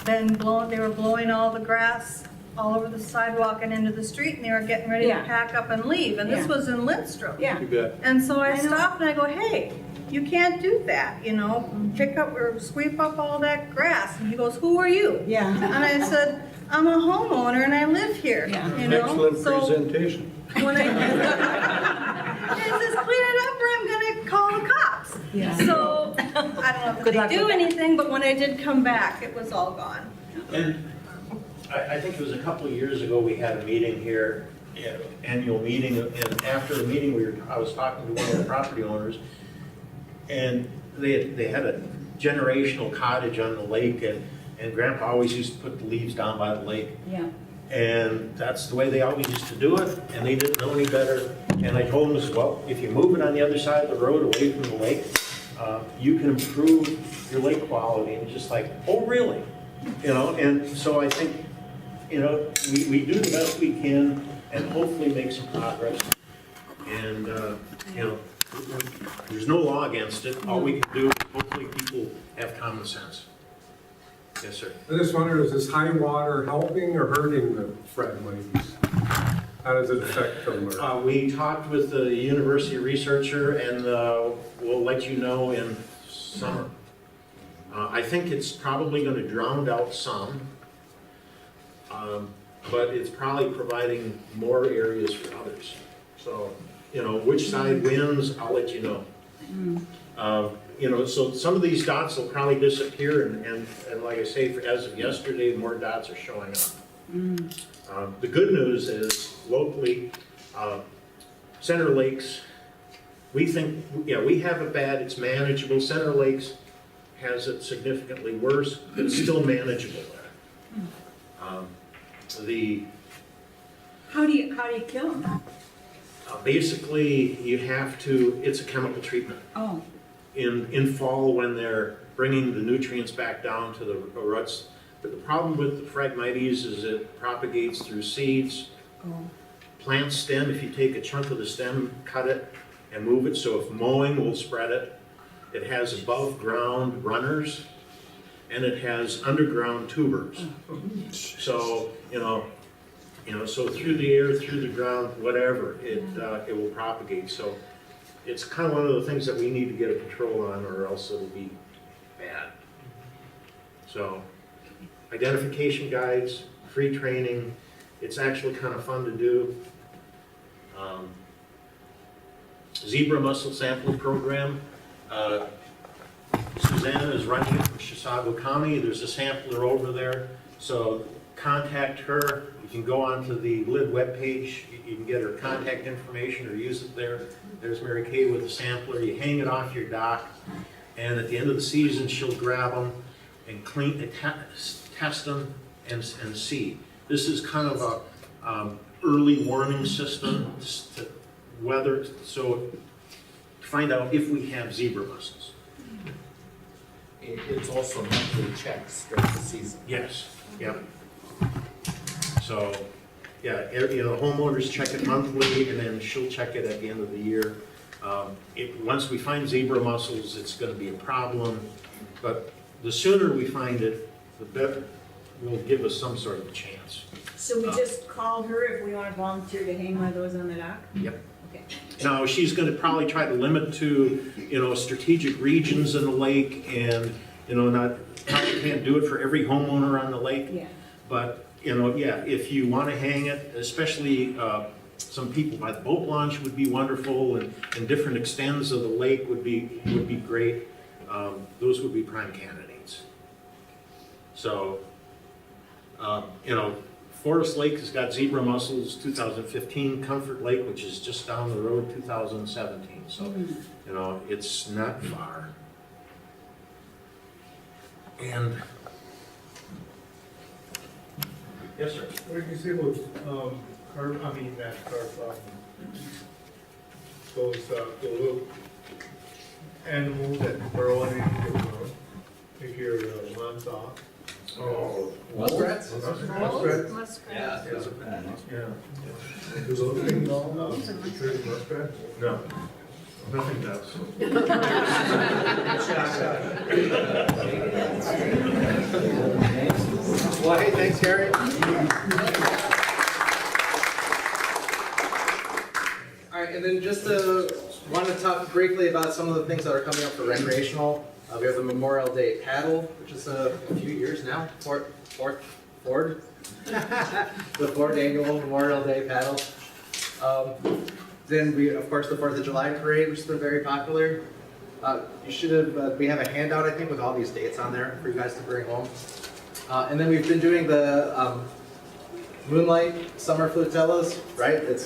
been blown. They were blowing all the grass all over the sidewalk and into the street, and they were getting ready to pack up and leave. And this was in Lindstrom. Yeah. And so I stopped and I go, hey, you can't do that, pick up or sweep up all that grass. And he goes, who are you? Yeah. And I said, I'm a homeowner and I live here. Yeah. Excellent presentation. When I says, clean it up or I'm gonna call the cops. Yeah. So I don't know if they do anything, but when I did come back, it was all gone. And I think it was a couple of years ago, we had a meeting here, annual meeting, and after the meeting, I was talking to one of the property owners, and they had a generational cottage on the lake, and Grandpa always used to put the leaves down by the lake. Yeah. And that's the way they always used to do it, and they didn't know any better. And I told them, as well, if you move it on the other side of the road away from the lake, you can improve your lake quality. And just like, oh, really? You know, and so I think, you know, we do the best we can and hopefully make some progress. And, you know, there's no law against it. All we can do is hopefully people have common sense. Yes, sir. I just wonder, is this high water helping or hurting the phragmites? How does it affect them? We talked with the university researcher, and we'll let you know in summer. I think it's probably going to drown out some, but it's probably providing more areas for others. So, you know, which side wins, I'll let you know. You know, so some of these dots will probably disappear, and like I say, as of yesterday, more dots are showing up. The good news is, locally, Center Lakes, we think, yeah, we have it bad, it's manageable. Center Lakes has it significantly worse, but it's still manageable there. How do you kill them? Basically, you have to, it's a chemical treatment. Oh. In fall, when they're bringing the nutrients back down to the roots. But the problem with the Phragmites is it propagates through seeds. Plant stem, if you take a chunk of the stem, cut it and move it, so if mowing will spread it. It has above ground runners, and it has underground tubers. So, you know, so through the air, through the ground, whatever, it will propagate. So it's kind of one of the things that we need to get a control on, or else it'll be bad. So, identification guides, free training, it's actually kind of fun to do. Zebra mussel sampling program. Suzanne is running it from Chisago County. There's a sampler over there, so contact her. You can go onto the LID webpage. You can get her contact information or use it there. There's Mary Kay with the sampler. You hang it off your dock, and at the end of the season, she'll grab them and test them and see. This is kind of a early warning system to weather, so to find out if we have zebra mussels. It's also monthly checks during the season. Yes, yeah. So, yeah, you know, homeowners check it monthly, and then she'll check it at the end of the year. Once we find zebra mussels, it's going to be a problem, but the sooner we find it, the better. Will give us some sort of a chance. So we just call her if we want to volunteer to hang one of those on the dock? Yep. Okay. Now, she's going to probably try to limit to, you know, strategic regions in the lake, and, you know, probably can't do it for every homeowner on the lake. Yeah. But, you know, yeah, if you want to hang it, especially some people by the boat launch would be wonderful, and different extents of the lake would be great. Those would be prime candidates. So, you know, Forest Lake has got zebra mussels 2015, Comfort Lake, which is just down the road, 2017. So, you know, it's not far. And, yes, sir. What do you see with, those little animals that burrow take your lawns off? Oh, muskrats? Muskrats. Yeah, those are bad. Yeah. Do those things treat muskrats? No, nothing does. Well, hey, thanks, Gary. All right, and then just want to talk briefly about some of the things that are coming up for recreational. We have the Memorial Day paddle, which is a few years now, the fourth annual Memorial Day paddle. Then we, of course, the 4th of July parade, which has been very popular. You should have, we have a handout, I think, with all these dates on there for you guys to bring home. And then we've been doing the moonlight summer flutellas, right? It's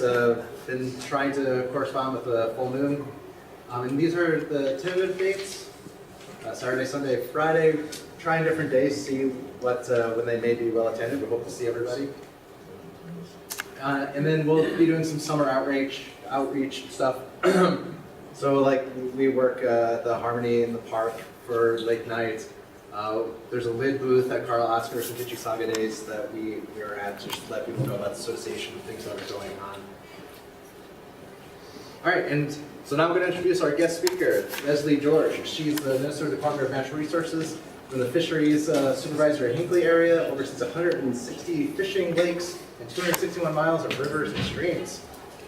been trying to correspond with the full moon. And these are the tentative dates. Saturday, Sunday, Friday. Trying different days to see what when they may be well attended. We hope to see everybody. And then we'll be doing some summer outreach stuff. So like we work the Harmony in the park for late night. There's a lid booth at Carl Oscar's and Chisago Days that we are at to just let people know about the association and things that are going on. All right, and so now I'm going to introduce our guest speaker, Leslie George. She's the Minnesota Department of Natural Resources from the Fisheries Supervisor in Hinckley area, oversees 160 fishing lakes and 261 miles of rivers and streams.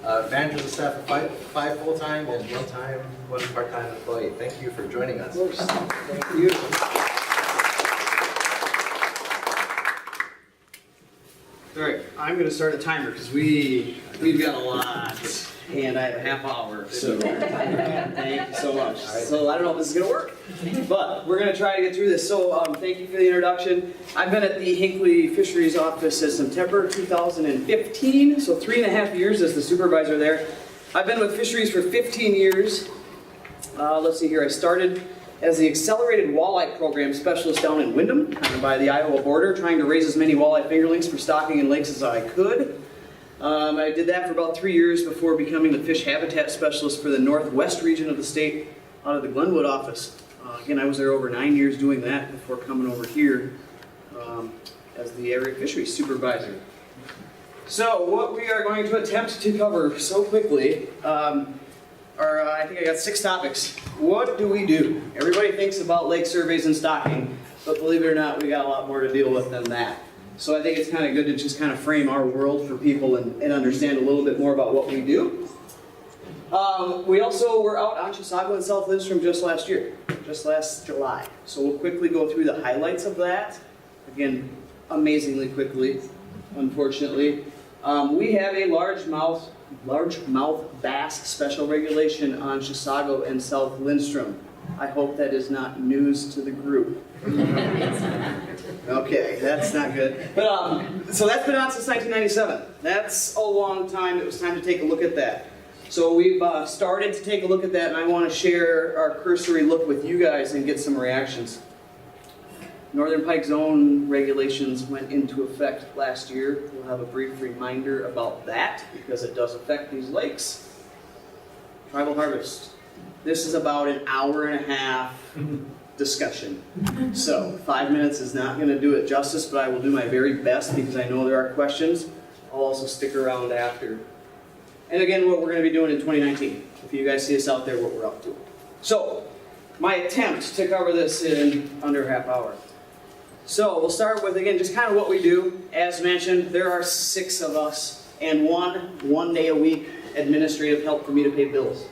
Manages a staff of five full-time and one part-time employee. Thank you for joining us. Thank you. All right, I'm going to start a timer because we've got a lot, and I have a half hour. So thank you so much. So I don't know if this is going to work, but we're going to try to get through this. So thank you for the introduction. I've been at the Hinckley Fisheries office since September 2015, so 3.5 years as the supervisor there. I've been with Fisheries for 15 years. Let's see here. I started as the Accelerated Walleye Program Specialist down in Windham, kind of by the Iowa border, trying to raise as many walleye fingerlings for stocking in lakes as I could. I did that for about 3 years before becoming the Fish Habitat Specialist for the Northwest region of the state out of the Glenwood office. Again, I was there over 9 years doing that before coming over here as the Area Fisheries Supervisor. So what we are going to attempt to cover so quickly I think I got 6 topics. What do we do? Everybody thinks about lake surveys and stocking, but believe it or not, we got a lot more to deal with than that. So I think it's kind of good to just kind of frame our world for people and understand a little bit more about what we do. We also were out on Chisago and South Lindstrom just last July. So we'll quickly go through the highlights of that. Again, amazingly quickly, unfortunately. We have a largemouth bass special regulation on Chisago and South Lindstrom. I hope that is not news to the group. Okay, that's not good. But so that's been on since 1997. That's a long time. It was time to take a look at that. So we've started to take a look at that, and I want to share our cursory look with you guys and get some reactions. Northern Pike Zone regulations went into effect last year. We'll have a brief reminder about that because it does affect these lakes. Tribal harvest. This is about an hour and a half discussion. So 5 minutes is not going to do it justice, but I will do my very best because I know there are questions. I'll also stick around after. And again, what we're going to be doing in 2019. If you guys see us out there, what we're up to. So, my attempt to cover this in under a half hour. So, we'll start with, again, just kind of what we do. As mentioned, there are 6 of us and one day a week administrative help for me to pay bills.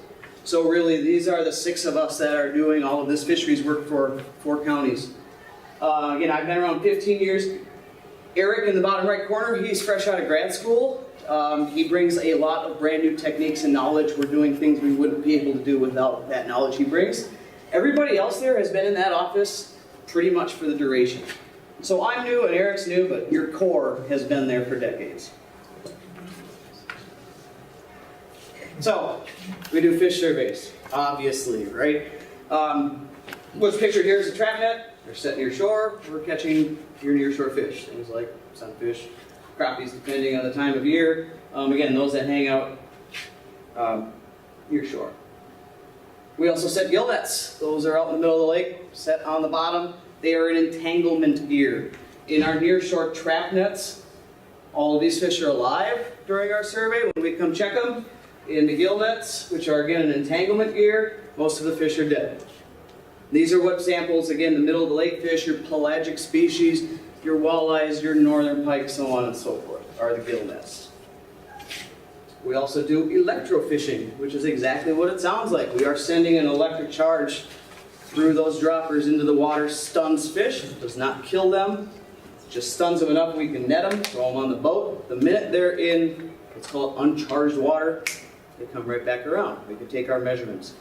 So really, these are the 6 of us that are doing all of this fisheries work for 4 counties. Again, I've been around 15 years. Eric in the bottom right corner, he's fresh out of grad school. He brings a lot of brand new techniques and knowledge. We're doing things we wouldn't be able to do without that knowledge he brings. Everybody else there has been in that office pretty much for the duration. So I'm new and Eric's new, but your core has been there for decades. So, we do fish surveys, obviously, right? What's pictured here is a trap net. They're set near shore. We're catching your near-shore fish, things like sunfish, crappies, depending on the time of year. Again, those that hang out near shore. We also set gill nets. Those are out in the middle of the lake, set on the bottom. They are in entanglement gear. In our near-shore trap nets, all of these fish are alive during our survey. When we come check them, in the gill nets, which are again in entanglement gear, most of the fish are dead. These are what samples, again, the middle of the lake fish, your pelagic species, your walleyes, your northern pike, so on and so forth, are the gill nets. We also do electrofishing, which is exactly what it sounds like. We are sending an electric charge through those droppers into the water, stuns fish, does not kill them, just stuns them enough we can net them, throw them on the boat. The minute they're in, it's called uncharged water, they come right back around. We can take our measurements.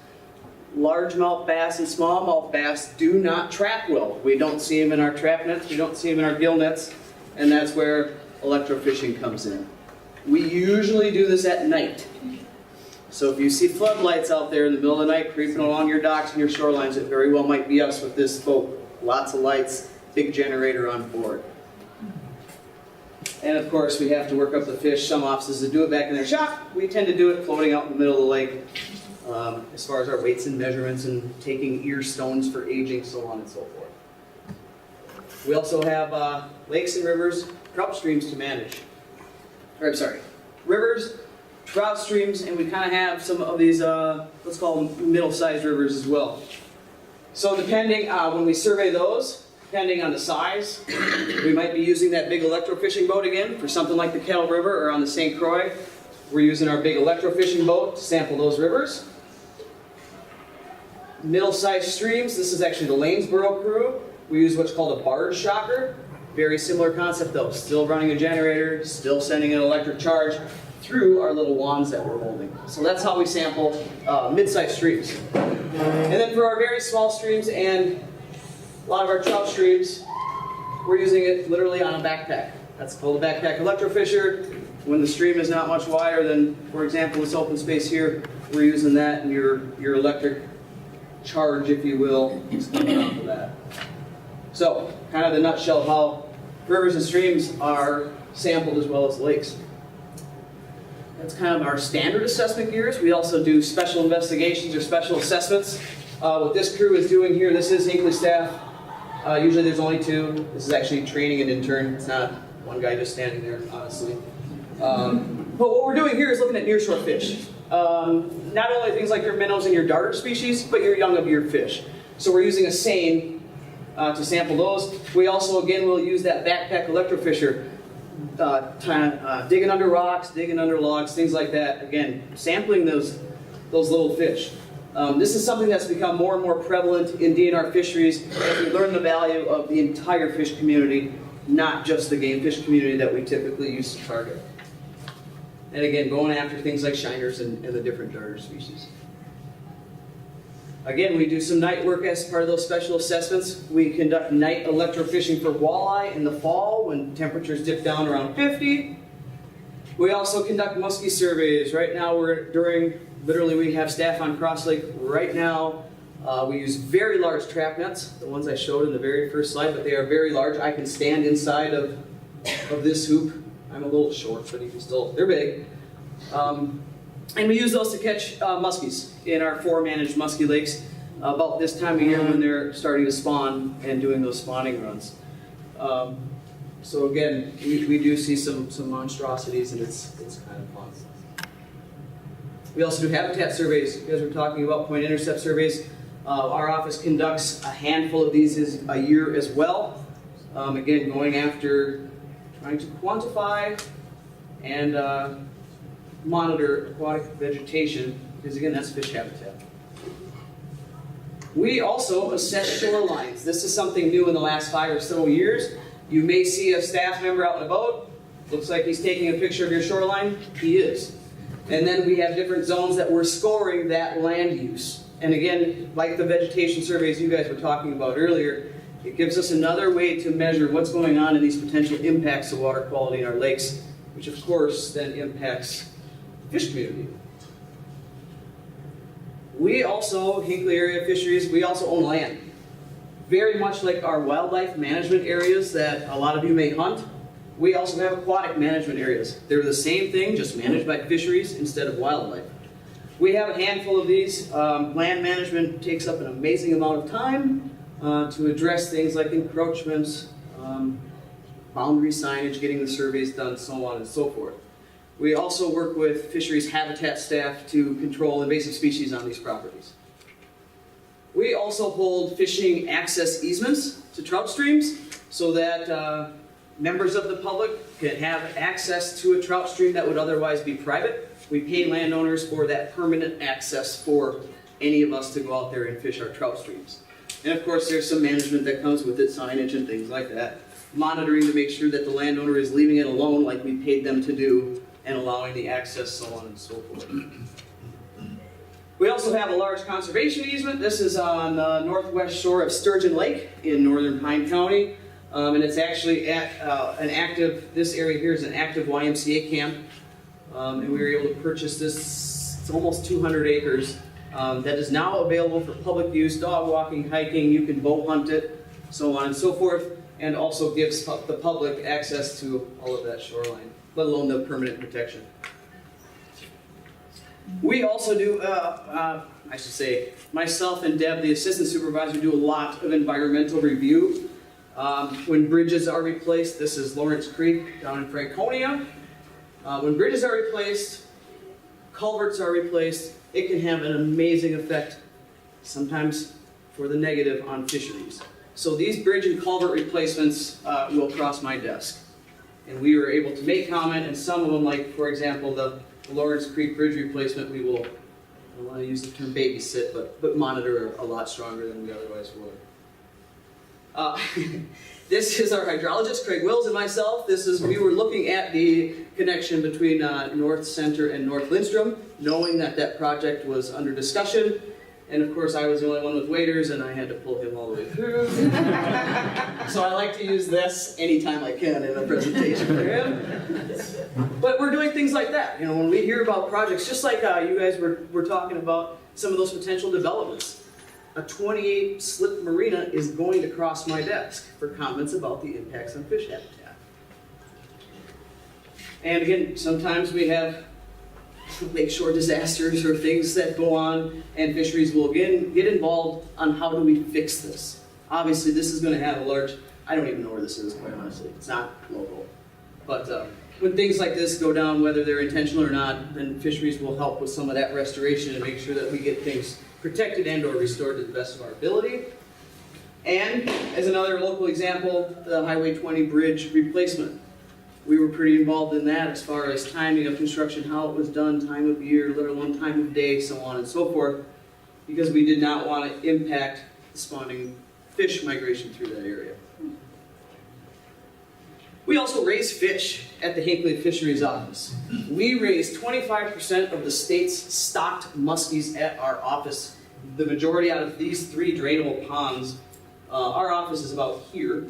Largemouth bass and smallmouth bass do not trap well. We don't see them in our trap nets, we don't see them in our gill nets, and that's where electrofishing comes in. We usually do this at night. So if you see floodlights out there in the middle of the night creeping along your docks and your shorelines, it very well might be us with this boat. Lots of lights, big generator on board. And of course, we have to work up the fish. Some offices that do it back in their shop. We tend to do it floating out in the middle of the lake. As far as our weights and measurements and taking ear stones for aging, so on and so forth. We also have lakes and rivers, trout streams to manage. Or, I'm sorry, rivers, trout streams, and we kind of have some of these, let's call them middle-sized rivers as well. So depending, when we survey those, depending on the size, we might be using that big electrofishing boat again for something like the Kettle River or on the St. Croix. We're using our big electrofishing boat to sample those rivers. Middle-sized streams, this is actually the Lanesboro crew. We use what's called a barge shocker. Very similar concept though, still running a generator, still sending an electric charge through our little wands that we're holding. So that's how we sample mid-sized streams. And then for our very small streams and a lot of our trout streams, we're using it literally on a backpack. That's called a backpack electrofisher. When the stream is not much wider than, for example, this open space here, we're using that and your electric charge, if you will, is coming off of that. So, kind of the nutshell of how rivers and streams are sampled as well as lakes. That's kind of our standard assessment gears. We also do special investigations or special assessments. What this crew is doing here, this is Hinkley staff. Usually there's only two. This is actually training an intern. It's not one guy just standing there, honestly. But what we're doing here is looking at nearshore fish. Not only things like your minnows and your darter species, but your young of your fish. So we're using a seine to sample those. We also, again, will use that backpack electrofisher, digging under rocks, digging under logs, things like that. Again, sampling those little fish. This is something that's become more and more prevalent in DNR fisheries as we learn the value of the entire fish community, not just the game fish community that we typically use to target. And again, going after things like shiners and the different darter species. Again, we do some night work as part of those special assessments. We conduct night electrofishing for walleye in the fall when temperatures dip down around 50. We also conduct muskie surveys. Right now literally we have staff on Cross Lake right now. We use very large trap nets, the ones I showed in the very first slide, but they are very large. I can stand inside of this hoop. I'm a little short, but you can still, they're big. And we use those to catch muskies in our 4 managed muskie lakes about this time of year when they're starting to spawn and doing those spawning runs. So again, we do see some monstrosities, and it's kind of fun. We also do habitat surveys. You guys were talking about point intercept surveys. Our office conducts a handful of these a year as well. Again, going after trying to quantify and monitor aquatic vegetation, because again, that's fish habitat. We also assess shorelines. This is something new in the last 5 or so years. You may see a staff member out in a boat. Looks like he's taking a picture of your shoreline. He is. And then we have different zones that we're scoring that land use. And again, like the vegetation surveys you guys were talking about earlier, it gives us another way to measure what's going on in these potential impacts to water quality in our lakes, which of course then impacts the fish community. We also, Hinkley Area Fisheries, we also own land. Very much like our wildlife management areas that a lot of you may hunt, we also have aquatic management areas. They're the same thing, just managed by fisheries instead of wildlife. We have a handful of these. Land management takes up an amazing amount of time to address things like encroachments, boundary signage, getting the surveys done, so on and so forth. We also work with fisheries habitat staff to control invasive species on these properties. We also hold fishing access easements to trout streams so that members of the public can have access to a trout stream that would otherwise be private. We pay landowners for that permanent access for any of us to go out there and fish our trout streams. And of course there's some management that comes with it, signage and things like that. Monitoring to make sure that the landowner is leaving it alone like we paid them to do and allowing the access, so on and so forth. We also have a large conservation easement. This is on the northwest shore of Sturgeon Lake in northern Pine County. And it's actually at this area here is an active YMCA camp. And we were able to purchase this, it's almost 200 acres. That is now available for public use, dog walking, hiking, you can bow hunt it, so on and so forth, and also gives the public access to all of that shoreline, let alone the permanent protection. We also do, I should say, myself and Deb, the assistant supervisor, do a lot of environmental review. When bridges are replaced, this is Lawrence Creek down in Franconia. When bridges are replaced, culverts are replaced, it can have an amazing effect, sometimes for the negative, on fisheries. So these bridge and culvert replacements will cross my desk. And we were able to make comment, and some of them, like for example, the Lawrence Creek Bridge replacement, we will, I don't want to use the term babysit, but monitor a lot stronger than we otherwise would. This is our hydrologist, Craig Wills, and myself. We were looking at the connection between North Center and North Lindstrom, knowing that that project was under discussion. And of course, I was the only one with waders, and I had to pull him all the way through. So I like to use this anytime I can in a presentation for him. But we're doing things like that. You know, when we hear about projects, just like you guys were talking about some of those potential developments. A 28-slip marina is going to cross my desk for comments about the impacts on fish habitat. And again, sometimes we have lakeshore disasters or things that go on, and fisheries will again get involved on how do we fix this. Obviously, this is going to have a large, I don't even know where this is, quite honestly. It's not local. But when things like this go down, whether they're intentional or not, then fisheries will help with some of that restoration and make sure that we get things protected and or restored to the best of our ability. And as another local example, the Highway 20 bridge replacement. We were pretty involved in that as far as timing of construction, how it was done, time of year, let alone time of day, so on and so forth, because we did not want to impact the spawning fish migration through that area. We also raise fish at the Hinckley Fisheries office. We raise 25% of the state's stocked muskies at our office. The majority out of these 3 drainable ponds. Our office is about here.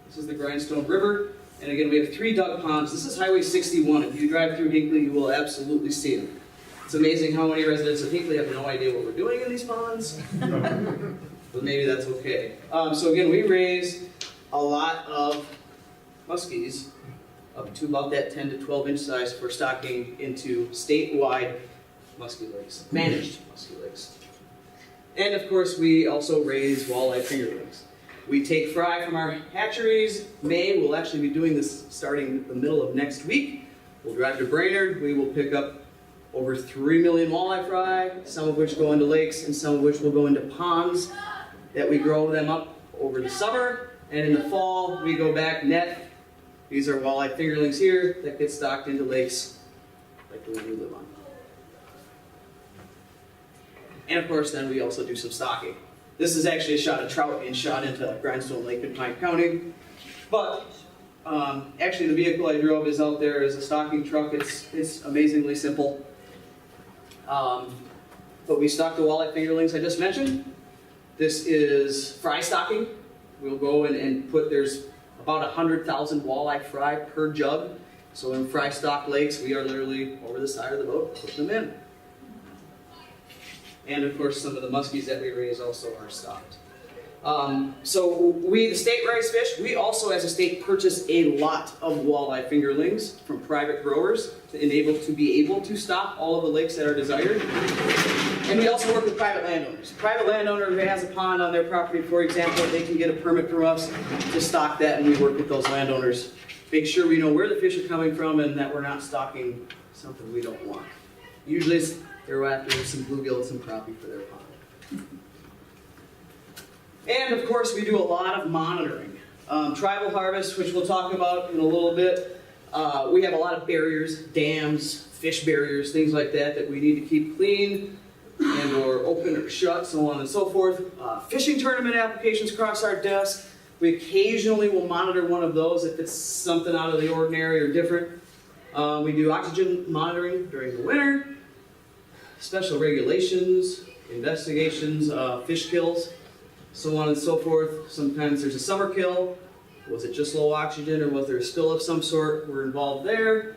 This is the Grindstone River. And again, we have 3 dug ponds. This is Highway 61. If you drive through Hinckley, you will absolutely see them. It's amazing how many residents of Hinckley have no idea what we're doing in these ponds. But maybe that's okay. So again, we raise a lot of muskies up to about that 10 to 12 inch size for stocking into statewide muskie lakes, managed muskie lakes. And of course, we also raise walleye fingerlings. We take fry from our hatcheries. We'll actually be doing this starting the middle of next week. We'll drive to Brainerd. We will pick up over 3 million walleye fry, some of which go into lakes and some of which will go into ponds that we grow them up over the summer. And in the fall, we go back net. These are walleye fingerlings here that get stocked into lakes like the one we live on. And of course, then we also do some stocking. This is actually a shot of trout being shot into Grindstone Lake in Pine County. But actually the vehicle I drove is out there as a stocking truck. It's amazingly simple. But we stock the walleye fingerlings I just mentioned. This is fry stocking. We'll go and put, there's about 100,000 walleye fry per jug. So in fry stock lakes, we are literally over the side of the boat, putting them in. And of course, some of the muskies that we raise also are stocked. So the state raise fish. We also, as a state, purchase a lot of walleye fingerlings from private growers to be able to stock all of the lakes that are desired. And we also work with private landowners. Private landowner who has a pond on their property, for example, they can get a permit from us to stock that, and we work with those landowners. Make sure we know where the fish are coming from and that we're not stocking something we don't want. Usually they're after some bluegill and some crappie for their pond. And of course, we do a lot of monitoring. Tribal harvest, which we'll talk about in a little bit. We have a lot of barriers, dams, fish barriers, things like that we need to keep clean and or open or shut, so on and so forth. Fishing tournament applications cross our desk. We occasionally will monitor one of those if it's something out of the ordinary or different. We do oxygen monitoring during the winter. Special regulations, investigations, fish kills, so on and so forth. Sometimes there's a summer kill, Was it just low oxygen, or was there a spill of some sort? We're involved there.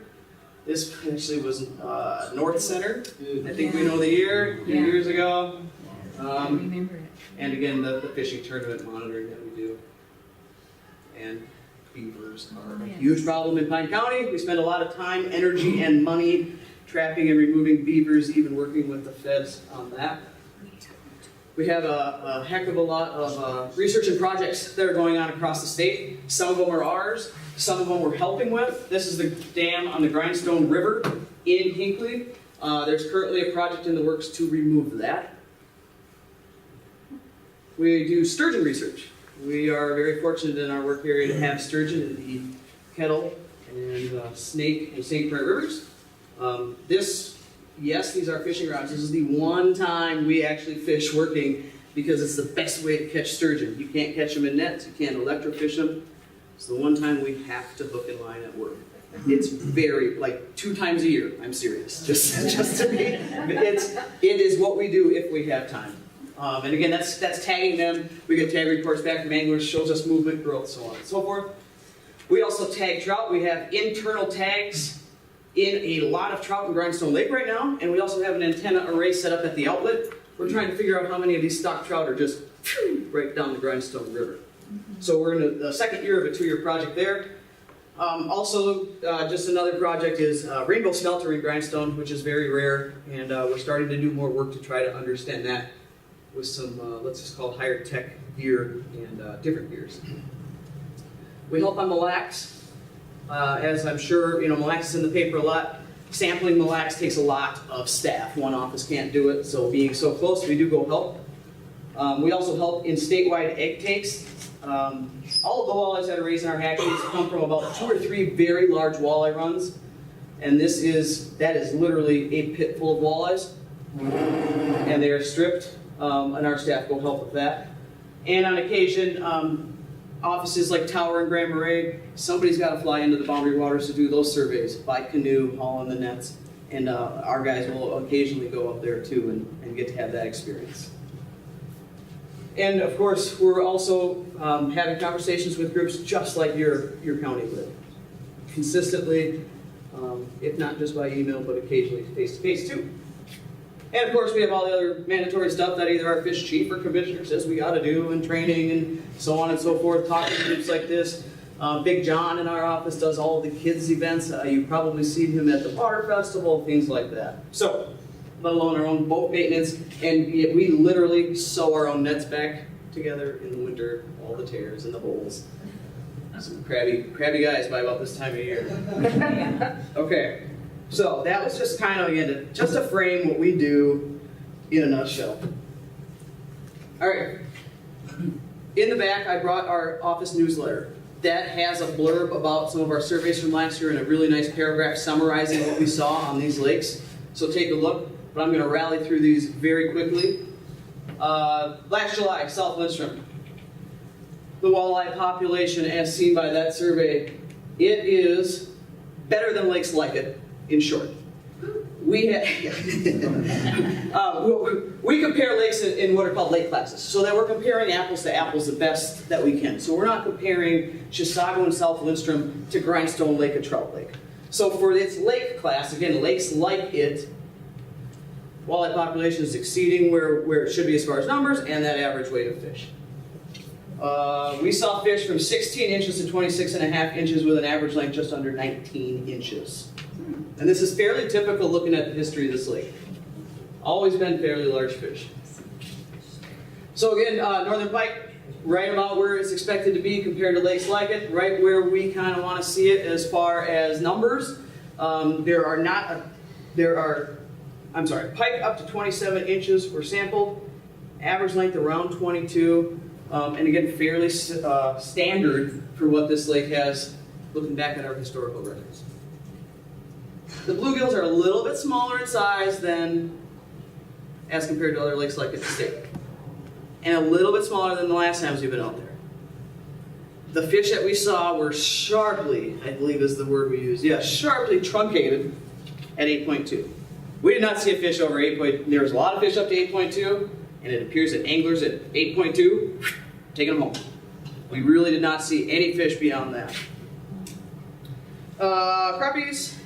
This actually was North Center. I think we know the year, a few years ago. I remember it. And again, the fishing tournament monitoring that we do. And beavers are a huge problem in Pine County. We spend a lot of time, energy, and money trapping and removing beavers, even working with the feds on that. We have a heck of a lot of research and projects that are going on across the state. Some of them are ours, some of them we're helping with. This is the dam on the Grindstone River in Hinckley. There's currently a project in the works to remove that. We do sturgeon research. We are very fortunate in our work area to have sturgeon in the Kettle and Snake and St. Clair rivers. Yes, these are fishing rods. This is the one time we actually fish working because it's the best way to catch sturgeon. You can't catch them in nets. You can't electrofish them. It's the one time we have to hook and line at work. It's very, like 2 times a year. I'm serious. Just to be, it is what we do if we have time. And again, that's tagging them. We get tag reports back from anglers, shows us movement, growth, so on and so forth. We also tag trout. We have internal tags in a lot of trout in Grindstone Lake right now, and we also have an antenna array set up at the outlet. We're trying to figure out how many of these stock trout are just right down the Grindstone River. So we're in the second year of a 2-year project there. Just another project is rainbow smelter in Grindstone, which is very rare, and we're starting to do more work to try to understand that with some, let's just call it higher tech gear and different gears. We help on Mille Lacs. As I'm sure, Mille Lacs is in the paper a lot. Sampling Mille Lacs takes a lot of staff. One office can't do it, so being so close, we do go help. We also help in statewide egg takes. All of the walleyes that are raised in our hatcheries come from about 2 or 3 very large walleye runs, and that is literally a pit full of walleyes, and they are stripped, and our staff go help with that. And on occasion, offices like Tower and Grand Marais, somebody's got to fly into the boundary waters to do those surveys by canoe, hauling the nets, and our guys will occasionally go up there too and get to have that experience. And of course, we're also having conversations with groups just like your county would, consistently, if not just by email, but occasionally face-to-face too. And of course, we have all the other mandatory stuff that either our fish chief or commissioner says we got to do, and training and so on and so forth, talking to groups like this. Big John in our office does all of the kids' events. You've probably seen him at the water festival, things like that. So, let alone our own boat maintenance, and we literally sew our own nets back together in the winter, all the tears and the holes. Some crabby guys by about this time of year. Okay. So that was just kind of, again, just to frame what we do in a nutshell. All right. In the back, I brought our office newsletter. That has a blurb about some of our surveys from last year and a really nice paragraph summarizing what we saw on these lakes. So take a look, but I'm going to rally through these very quickly. Last July, South Lindstrom. The walleye population, as seen by that survey, it is better than lakes like it. In short, we compare lakes in what are called lake classes, so that we're comparing apples to apples the best that we can. So we're not comparing Chisago and South Lindstrom to Grindstone Lake and Trout Lake. So for its lake class, again, lakes like it, walleye population is exceeding where it should be as far as numbers and that average weight of fish. We saw fish from 16 inches to 26.5 inches with an average length just under 19 inches. And this is fairly typical looking at the history of this lake. Always been fairly large fish. So again, Northern Pike, right about where it's expected to be compared to lakes like it, right where we kind of want to see it as far as numbers. Pike up to 27 inches were sampled, average length around 22, and again, fairly standard for what this lake has, looking back at our historical records. The bluegills are a little bit smaller in size than as compared to other lakes like in the state. And a little bit smaller than the last times we've been out there. The fish that we saw were sharply, I believe is the word we used, sharply truncated at 8.2. We did not see a fish over 8.2. There was a lot of fish up to 8.2, and it appears that anglers at 8.2, taking them home. We really did not see any fish beyond that. Crappies,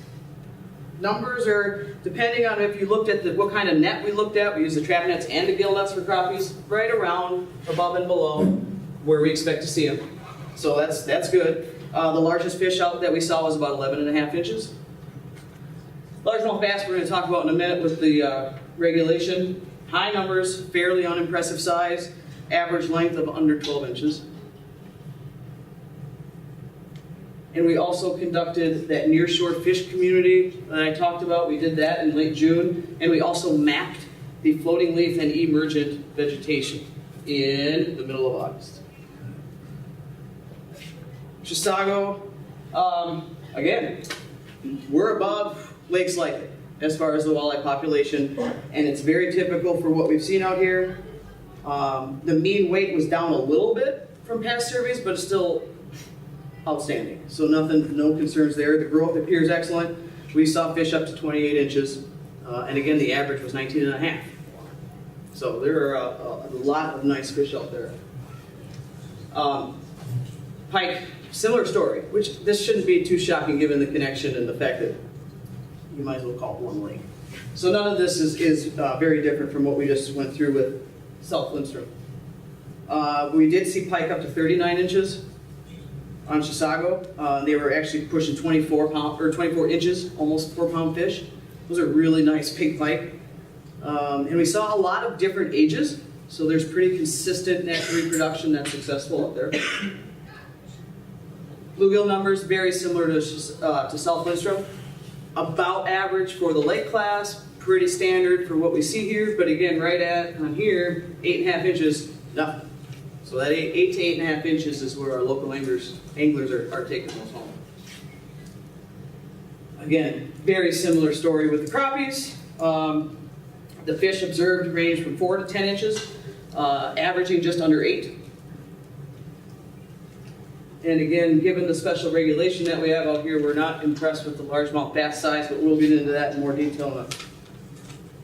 numbers are, depending on if you looked at what kind of net we looked at, we used the trap nets and the gill nets for crappies, right around above and below where we expect to see them. So that's good. The largest fish out that we saw was about 11.5 inches. Largemouth bass we're going to talk about in a minute with the regulation. High numbers, fairly unimpressive size, average length of under 12 inches. And we also conducted that nearshore fish community that I talked about. We did that in late June. And we also mapped the floating leaf and emergent vegetation in the middle of August. Chisago, again, we're above lakes like it as far as the walleye population, and it's very typical for what we've seen out here. The mean weight was down a little bit from past surveys, but it's still outstanding. So no concerns there. The growth appears excellent. We saw fish up to 28 inches, and again, the average was 19.5. So there are a lot of nice fish out there. Pike, similar story, which this shouldn't be too shocking given the connection and the fact that you might as well call it one lake. So none of this is very different from what we just went through with South Lindstrom. We did see pike up to 39 inches on Chisago. They were actually pushing 24 inches, almost 4-pound fish. Those are really nice big pike. And we saw a lot of different ages, so there's pretty consistent natural reproduction that's successful up there. Bluegill numbers very similar to South Lindstrom. About average for the lake class, pretty standard for what we see here, but again, right on here, 8.5 inches, nothing. So that 8 to 8.5 inches is where our local anglers are taking those home. Again, very similar story with the crappies. The fish observed range from 4 to 10 inches, averaging just under 8. And again, given the special regulation that we have out here, we're not impressed with the largemouth bass size, but we'll get into that in more detail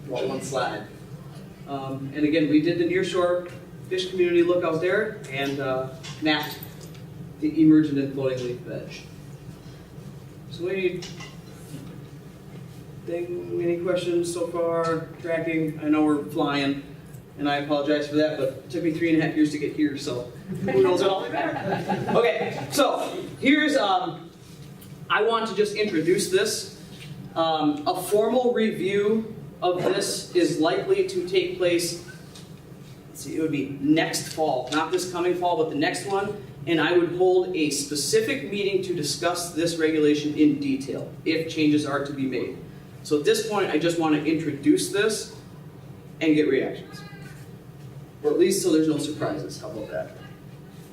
in one slide. And again, we did the nearshore fish community look out there and mapped the emergent and floating leaf veg. So any questions so far? Tracking? I know we're flying, and I apologize for that, but it took me 3.5 years to get here, so who knows what I'll be back. Okay, so here's, I want to just introduce this. A formal review of this is likely to take place, let's see, it would be next fall, not this coming fall, but the next one, and I would hold a specific meeting to discuss this regulation in detail, if changes are to be made. So at this point, I just want to introduce this and get reactions. Or at least so there's no surprises. How about that?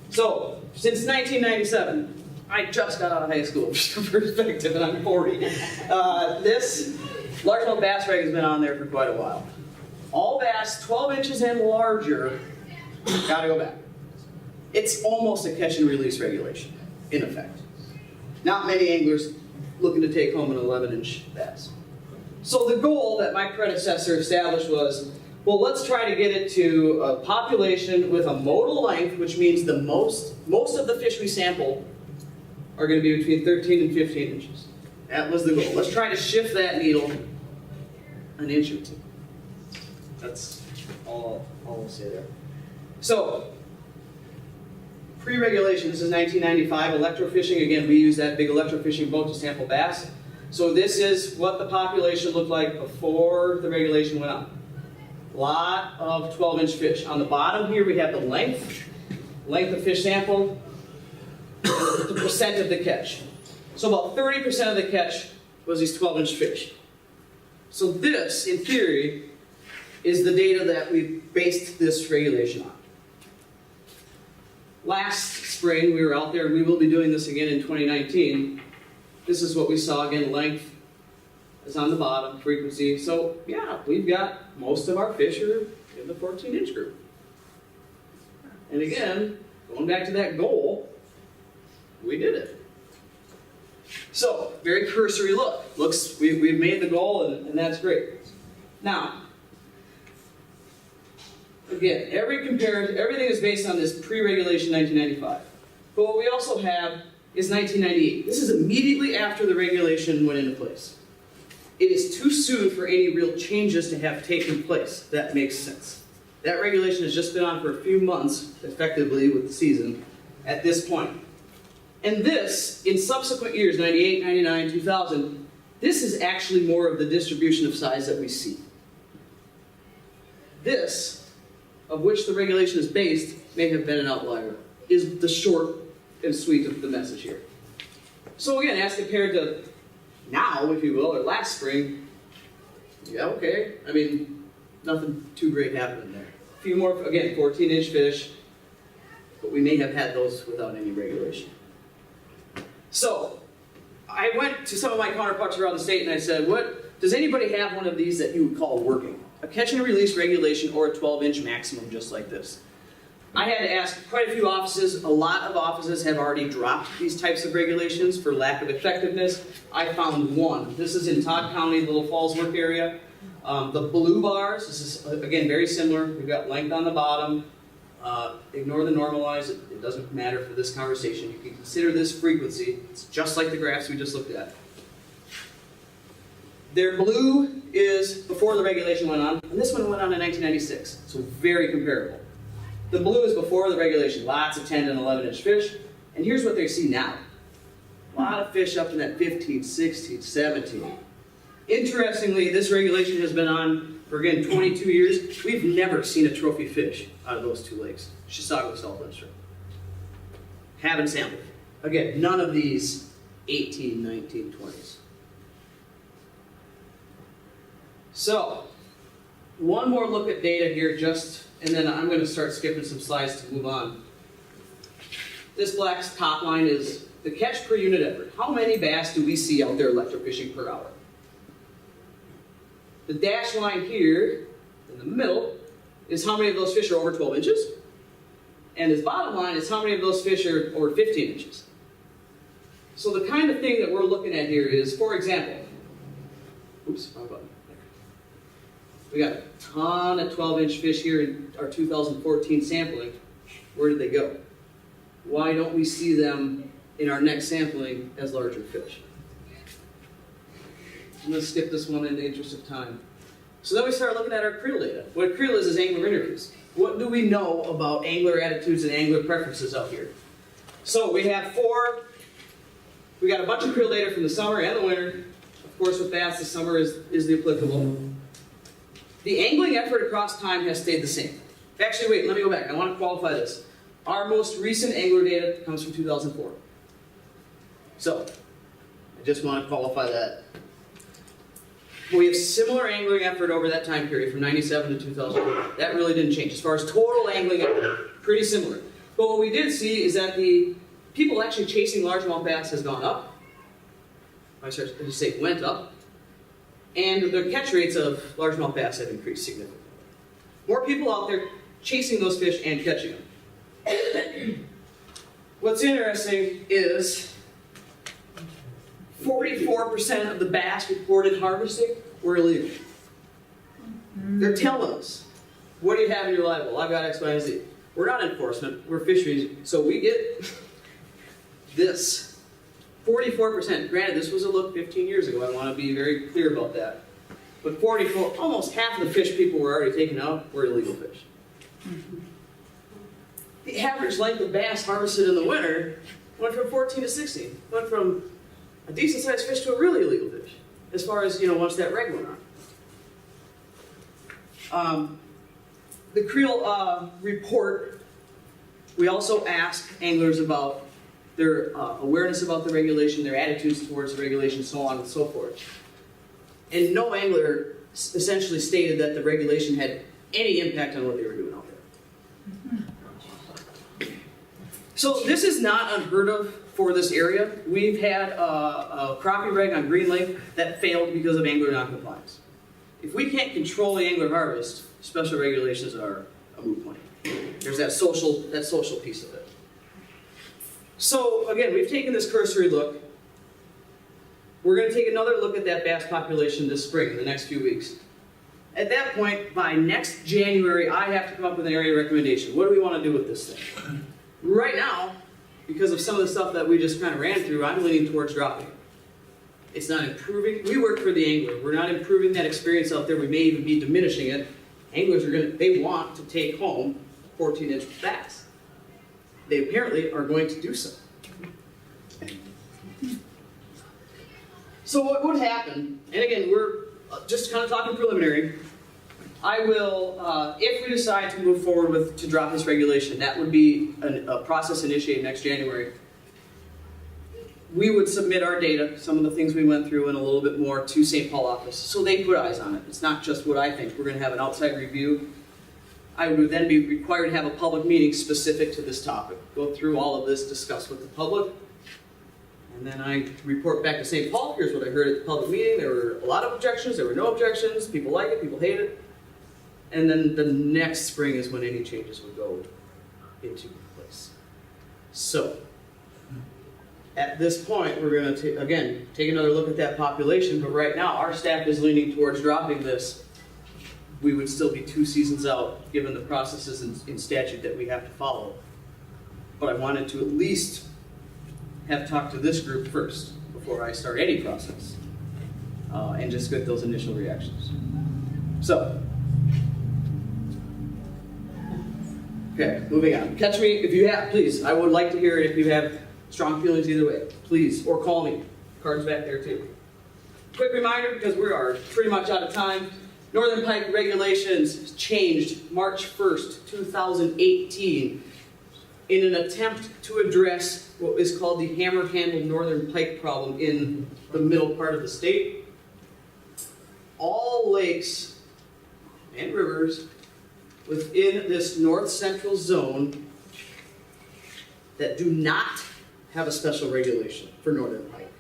So, since 1997, I just got out of high school, just for perspective, and I'm 40. This largemouth bass reg has been on there for quite a while. All bass 12 inches and larger, gotta go back. It's almost a catch and release regulation, in effect. Not many anglers looking to take home an 11-inch bass. So the goal that my predecessor established was, well, let's try to get it to a population with a modal length, which means the most of the fish we sample are going to be between 13 and 15 inches. That was the goal. Let's try to shift that needle an inch or two. That's all I'll say there. So, pre-regulation, this is 1995, electrofishing. Again, we use that big electrofishing boat to sample bass. So this is what the population looked like before the regulation went on. A lot of 12-inch fish. On the bottom here we have the length of fish sampled, the percent of the catch. So about 30% of the catch was these 12-inch fish. So this, in theory, is the data that we based this regulation on. Last spring we were out there, and we will be doing this again in 2019. This is what we saw again, length is on the bottom, frequency. So yeah, we've got most of our fish are in the 14-inch group. And again, going back to that goal, we did it. So, very cursory look. We've made the goal, and that's great. Now, again, everything is based on this pre-regulation 1995. But what we also have is 1998. This is immediately after the regulation went into place. It is too soon for any real changes to have taken place. That makes sense. That regulation has just been on for a few months, effectively, with the season, at this point. And this, in subsequent years, 98, 99, 2000, this is actually more of the distribution of size that we see. This, of which the regulation is based, may have been an outlier, is the short and sweet of the message here. So again, as compared to now, if you will, or last spring, yeah, okay. I mean, nothing too great happening there. A few more, again, 14-inch fish, but we may have had those without any regulation. So, I went to some of my counterparts around the state and I said, does anybody have one of these that you would call working? A catch and release regulation or a 12-inch maximum just like this? I had to ask quite a few offices. A lot of offices have already dropped these types of regulations for lack of effectiveness. I found one. This is in Todd County, Little Falls work area. The blue bars, this is, again, very similar. We've got length on the bottom. Ignore the normalize. It doesn't matter for this conversation. You can consider this frequency. It's just like the graphs we just looked at. Their blue is before the regulation went on, and this one went on in 1996, so very comparable. The blue is before the regulation, lots of 10 and 11-inch fish, and here's what they see now. A lot of fish up in that 15, 16, 17. Interestingly, this regulation has been on for, again, 22 years. We've never seen a trophy fish out of those two lakes, Chisago, Lindstrom. Haven't sampled. Again, none of these 18, 19, 20s. So, one more look at data here, and then I'm going to start skipping some slides to move on. This black top line is the catch per unit effort. How many bass do we see out there electrofishing per hour? The dashed line here, in the middle, is how many of those fish are over 12 inches. And this bottom line is how many of those fish are over 15 inches. So the kind of thing that we're looking at here is, for example, oops, wrong button. We got a ton of 12-inch fish here in our 2014 sampling. Where did they go? Why don't we see them in our next sampling as larger fish? I'm going to skip this one in the interest of time. So then we start looking at our creel data. What creel is angler interviews. What do we know about angler attitudes and angler preferences out here? So we have we got a bunch of creel data from the summer and the winter. Of course, with bass, the summer is the applicable. The angling effort across time has stayed the same. Actually, wait, let me go back. I want to qualify this. Our most recent angler data comes from 2004. So, I just want to qualify that. We have similar angling effort over that time period from 97 to 2004. That really didn't change. As far as total angling effort, pretty similar. But what we did see is that the people actually chasing largemouth bass has gone up. I should say went up. And the catch rates of largemouth bass have increased significantly. More people out there chasing those fish and catching them. What's interesting is 44% of the bass reported harvesting were illegal. They're telling us, what do you have in your live well? I've got X, Y, and Z. We're not enforcement, we're fisheries, so we get this. 44%. Granted, this was a look 15 years ago. I want to be very clear about that. But 44, almost half of the fish people were already taken out were illegal fish. The average length of bass harvested in the winter went from 14 to 16. Went from a decent sized fish to a really illegal fish. As far as, once that reg went on. The creel report, we also asked anglers about their awareness about the regulation, their attitudes towards the regulation, so on and so forth. And no angler essentially stated that the regulation had any impact on what they were doing out there. So this is not unheard of for this area. We've had a crappie reg on Green Lake that failed because of angler noncompliance. If we can't control the angler harvest, special regulations are a moot point. There's that social piece of it. So again, we've taken this cursory look. We're going to take another look at that bass population this spring, in the next few weeks. At that point, by next January, I have to come up with an area recommendation. What do we want to do with this thing? Right now, because of some of the stuff that we just kind of ran through, I'm leaning towards dropping it. It's not improving. We work for the angler. We're not improving that experience out there. We may even be diminishing it. Anglers are they want to take home 14-inch bass. They apparently are going to do so. So what would happen, and again, we're just kind of talking preliminary, I will, if we decide to move forward to drop this regulation, that would be a process initiated next January. We would submit our data, some of the things we went through and a little bit more to St. Paul office, so they put eyes on it. It's not just what I think. We're going to have an outside review. I would then be required to have a public meeting specific to this topic. Go through all of this, discuss with the public, and then I report back to St. Paul. Here's what I heard at the public meeting. There were a lot of objections. There were no objections. People like it. People hate it. And then the next spring is when any changes would go into place. So, at this point, we're going to, again, take another look at that population, but right now our staff is leaning towards dropping this. We would still be 2 seasons out, given the processes in statute that we have to follow. But I wanted to at least have talked to this group first, before I start any process, and just get those initial reactions. So, okay, moving on. Catch me if you have, please. I would like to hear it if you have strong feelings either way, please, or call me. Card's back there too. Quick reminder, because we are pretty much out of time. Northern Pike regulations changed March 1st, 2018 in an attempt to address what is called the hammer-handled northern pike problem in the middle part of the state. All lakes and rivers within this north-central zone that do not have a special regulation for northern pike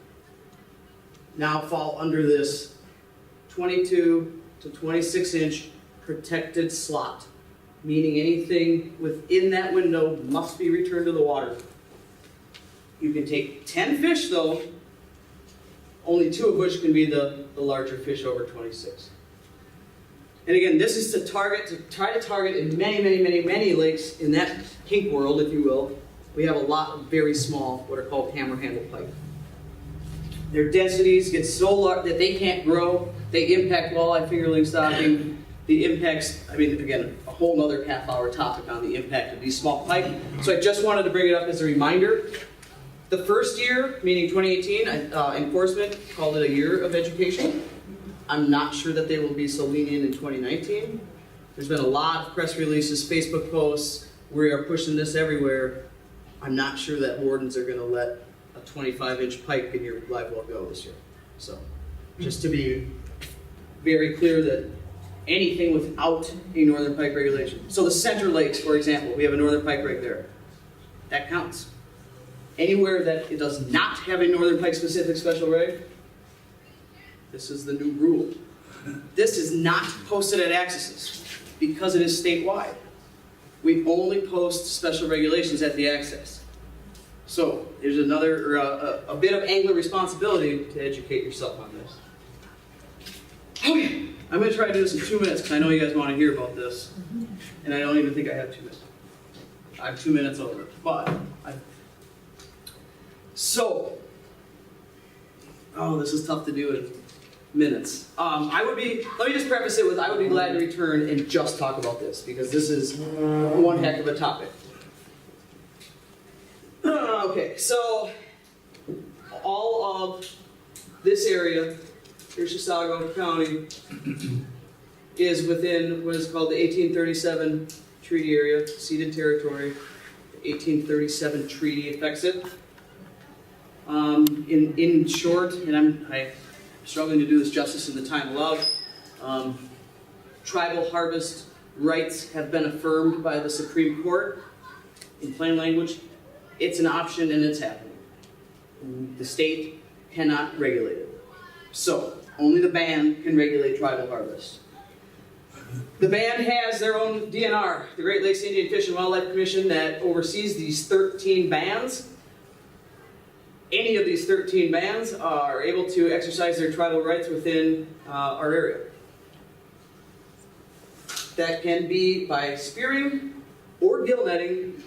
now fall under this 22 to 26 inch protected slot, meaning anything within that window must be returned to the water. You can take 10 fish though, only 2 of which can be the larger fish over 26. And again, this is to try to target in many lakes in that kink world, if you will. We have a lot of very small, what are called hammer-handled pike. Their densities get so large that they can't grow. They impact walleye, fingerling stocking. The impacts, I mean, again, a whole other half-hour topic on the impact of these small pike. So I just wanted to bring it up as a reminder. The first year, meaning 2018, enforcement called it a year of education. I'm not sure that they will be so lenient in 2019. There's been a lot of press releases, Facebook posts. We are pushing this everywhere. I'm not sure that wardens are going to let a 25-inch pike in your live well go this year. So, just to be very clear that anything without a northern pike regulation. So the center lakes, for example, we have a northern pike right there. That counts. Anywhere that it does not have a northern pike specific special reg, this is the new rule. This is not posted at accesses because it is statewide. We only post special regulations at the access. So there's another, a bit of angler responsibility to educate yourself on this. Okay, I'm going to try to do this in 2 minutes because I know you guys want to hear about this. And I don't even think I have 2 minutes. I have 2 minutes over, but this is tough to do in minutes. let me just preface it with, I would be glad to return and just talk about this, because this is one heck of a topic. Okay, so all of this area, here Chisago County, is within what is called the 1837 treaty area, ceded territory. The 1837 treaty affects it. In short, and I'm struggling to do this justice in the time allowed, tribal harvest rights have been affirmed by the Supreme Court. In plain language, it's an option and it's happening. The state cannot regulate it. So, only the band can regulate tribal harvest. The band has their own DNR, the Great Lakes Indian Fish and Wildlife Commission, that oversees these 13 bands. Any of these 13 bands are able to exercise their tribal rights within our area. That can be by spearing or gill netting,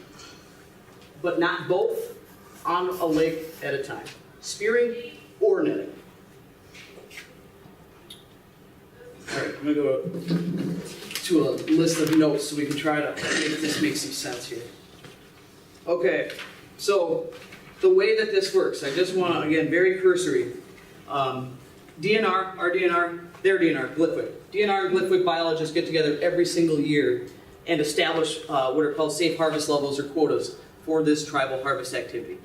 but not both. on a lake at a time, spearing or netting. All right, I'm gonna go to a list of notes so we can try to make this make some sense here. Okay, so the way that this works, I just want to, again, very cursory. DNR, our DNR, their DNR, Glitwick. DNR and Glitwick biologists get together every single year and establish what are called safe harvest levels or quotas for this tribal harvest activity.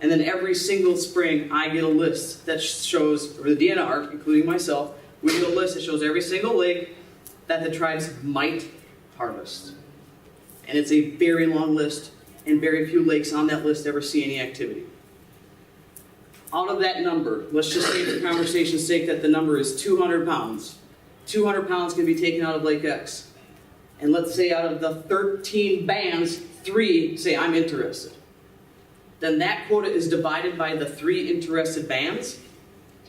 And then every single spring, I get a list that shows, or the DNR, including myself, we get a list that shows every single lake that the tribes might harvest. And it's a very long list, and very few lakes on that list ever see any activity. Out of that number, let's just say for conversation's sake that the number is 200 pounds. 200 pounds can be taken out of Lake X. And let's say out of the 13 bands, 3 say I'm interested. Then that quota is divided by the 3 interested bands,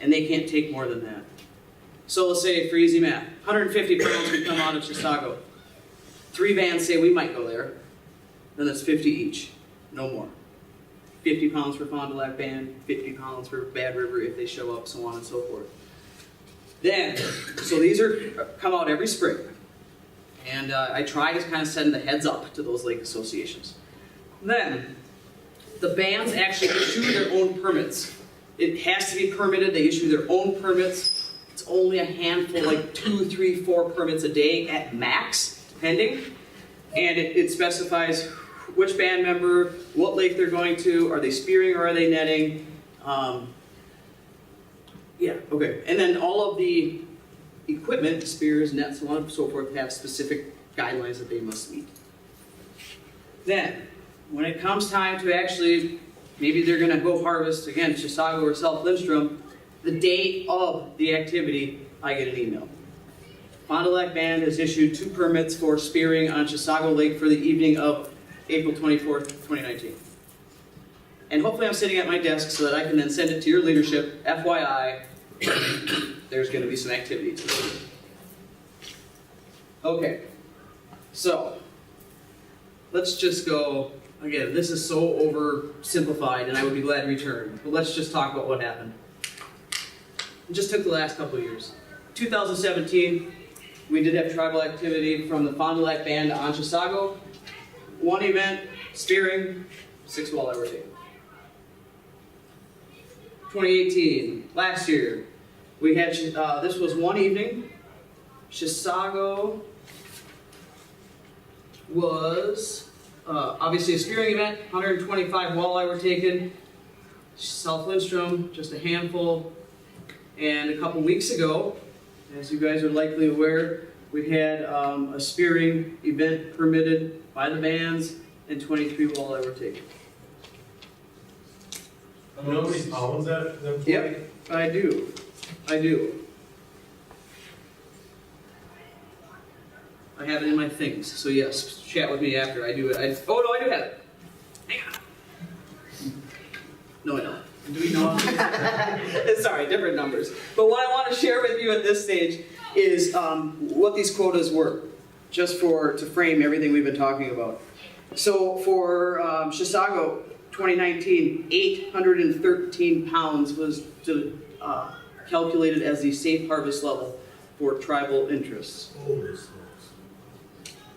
and they can't take more than that. So let's say, for easy math, 150 pounds can come out of Chisago. 3 bands say we might go there. Then that's 50 each, no more. 50 pounds for Fond du Lac Band, 50 pounds for Bad River if they show up, so on and so forth. Then, so these come out every spring. And I try to kind of send the heads up to those lake associations. Then, the bands actually issue their own permits. It has to be permitted, they issue their own permits. It's only a handful, like 2, 3, 4 permits a day at max, depending. And it specifies which band member, what lake they're going to, are they spearing or are they netting? Yeah, okay. And then all of the equipment, spears, nets, so on and so forth, have specific guidelines that they must meet. Then, when it comes time to actually, maybe they're going to go harvest, again, Chisago or South-Lindstrom, the day of the activity, I get an email. Fond du Lac Band has issued 2 permits for spearing on Chisago Lake for the evening of April 24th, 2019. And hopefully I'm sitting at my desk so that I can then send it to your leadership, FYI, there's going to be some activity today. Okay, so let's just go, again, this is so oversimplified and I would be glad to return, but let's just talk about what happened. It just took the last couple of years. 2017, we did have tribal activity from the Fond du Lac Band on Chisago. 1 event, spearing, 6 walleye were taken. 2018, last year, we had, this was 1 evening. Chisago was obviously a spearing event, 125 walleye were taken. South-Lindstrom, just a handful. And a couple weeks ago, as you guys are likely aware, we had a spearing event permitted by the bands, and 23 walleye were taken. You know how many pounds that Yep, I do. I have it in my things, so yes, chat with me after I do it. Oh no, I do have it. Hang on. No, I don't. Do we know? Sorry, different numbers. But what I want to share with you at this stage is what these quotas were, just to frame everything we've been talking about. So for Chisago 2019, 813 pounds was calculated as the safe harvest level for tribal interests.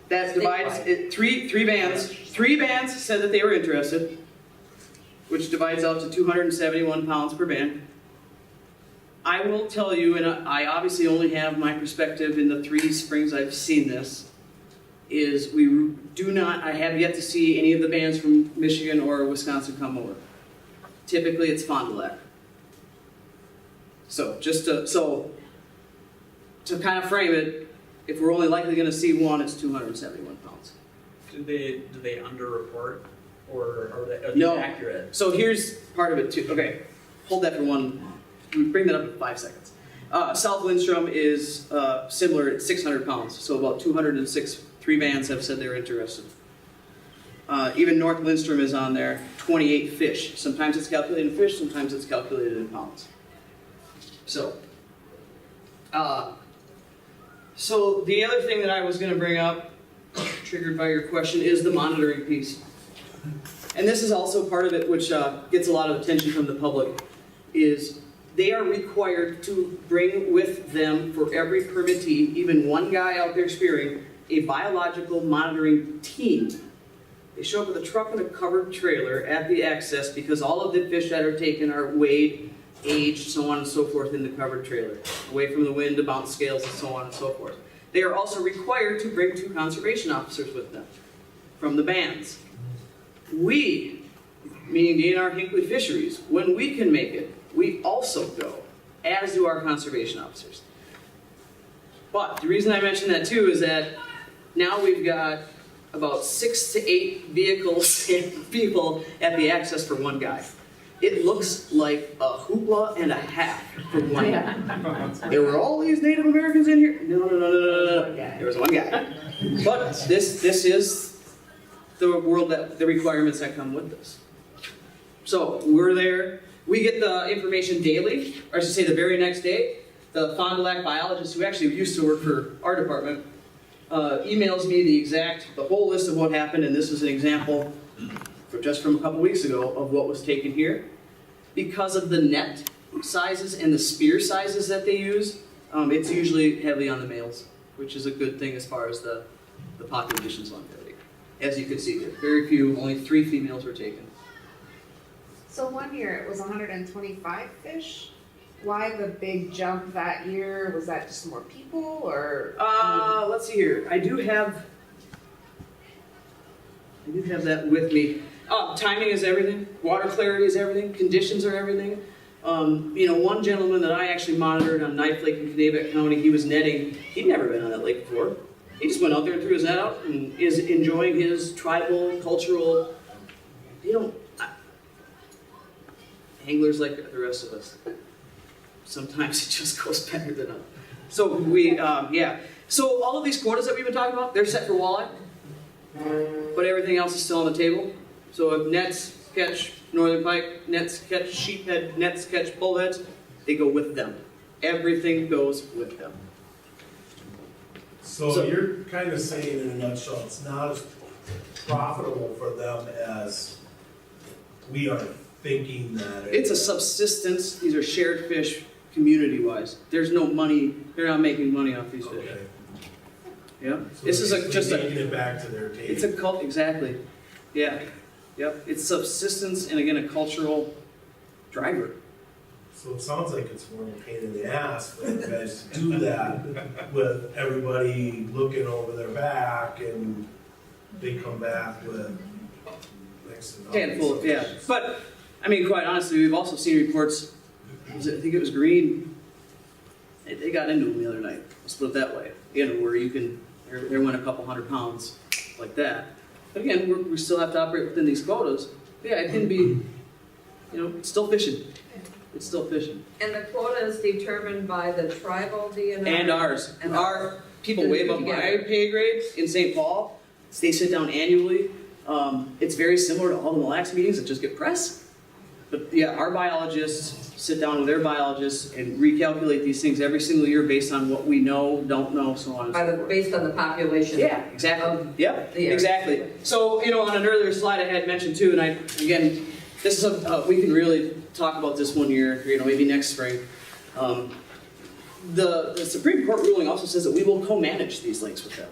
That divides it, three bands. 3 bands said that they were interested, which divides out to 271 pounds per band. I will tell you, and I obviously only have my perspective in the 3 springs I've seen this, is I have yet to see any of the bands from Michigan or Wisconsin come over. Typically it's Fond du Lac. So to kind of frame it, if we're only likely going to see 1, it's 271 pounds. Do they underreport, or are they No. accurate? So here's part of it too. Okay, hold that for bring that up in 5 seconds. South-Lindstrom is similar at 600 pounds, so about 206. 3 bands have said they're interested. Even North-Lindstrom is on there, 28 fish. Sometimes it's calculated in fish, sometimes it's calculated in pounds. So the other thing that I was going to bring up, triggered by your question, is the monitoring piece. And this is also part of it, which gets a lot of attention from the public, is they are required to bring with them for every permittee, even one guy out there spearing, a biological monitoring team. They show up with a truck and a covered trailer at the access because all of the fish that are taken are weighed, aged, so on and so forth in the covered trailer, away from the wind to bounce scales and so on and so forth. They are also required to bring 2 conservation officers with them from the bands. We, meaning DNR Hinkley Fisheries, when we can make it, we also go, as do our conservation officers. But the reason I mention that too is that now we've got about 6 to 8 vehicles and people at the access for one guy. It looks like a hoopla and a half for one guy. There were all these Native Americans in here? No. There was one guy. But this is the world, that the requirements that come with this. So we're there. We get the information daily, or I should say the very next day. The Fond du Lac biologist, who actually used to work for our department, emails me the whole list of what happened, and this is an example just from a couple weeks ago of what was taken here. Because of the net sizes and the spear sizes that they use, it's usually heavily on the males, which is a good thing as far as the population's longevity. As you can see here, very few, only 3 females were taken. So one year it was 125 fish. Why the big jump that year? Was that just more people, or? Let's see here. I do have that with me. Timing is everything. Water clarity is everything. Conditions are everything. One gentleman that I actually monitored on Knife Lake in Kanabec County, he was netting. He'd never been on that lake before. He just went out there and threw his net out and is enjoying his tribal, cultural, anglers like the rest of us. Sometimes it just goes better than others. So So all of these quotas that we've been talking about, they're set for walleye, but everything else is still on the table. So if nets catch northern pike, nets catch sheephead, nets catch bullheads, they go with them. Everything goes with them. So you're kind of saying in a nutshell, it's not as profitable for them as we are thinking that It's a subsistence. These are shared fish community-wise. There's no money. They're not making money off these fish. Yeah. So This is taking it back to their table. It's a cult. Exactly. Yeah. Yep. It's subsistence and again a cultural driver. So it sounds like it's more of a pain in the ass for you guys to do that with everybody looking over their back and they come back with next to nothing. Handful, yeah. But, I mean, quite honestly, we've also seen reports, I think it was Green, they got into them the other night, let's put it that way. Where you can, there went a couple 100 pounds like that. But again, we still have to operate within these quotas. Yeah, it can be, it's still fishing. It's still fishing. And the quota is determined by the tribal DNR? And ours. And our people way above my pay grade in St. Paul, they sit down annually. It's very similar to all the Mille Lacs meetings that just get press. But yeah, our biologists sit down with their biologists and recalculate these things every single year based on what we know, don't know, so on and so forth. Based on the population? Yeah, exactly. Yep, exactly. So, on an earlier slide I had mentioned too, and this is we can really talk about this one year, maybe next spring. The Supreme Court ruling also says that we will co-manage these lakes with them.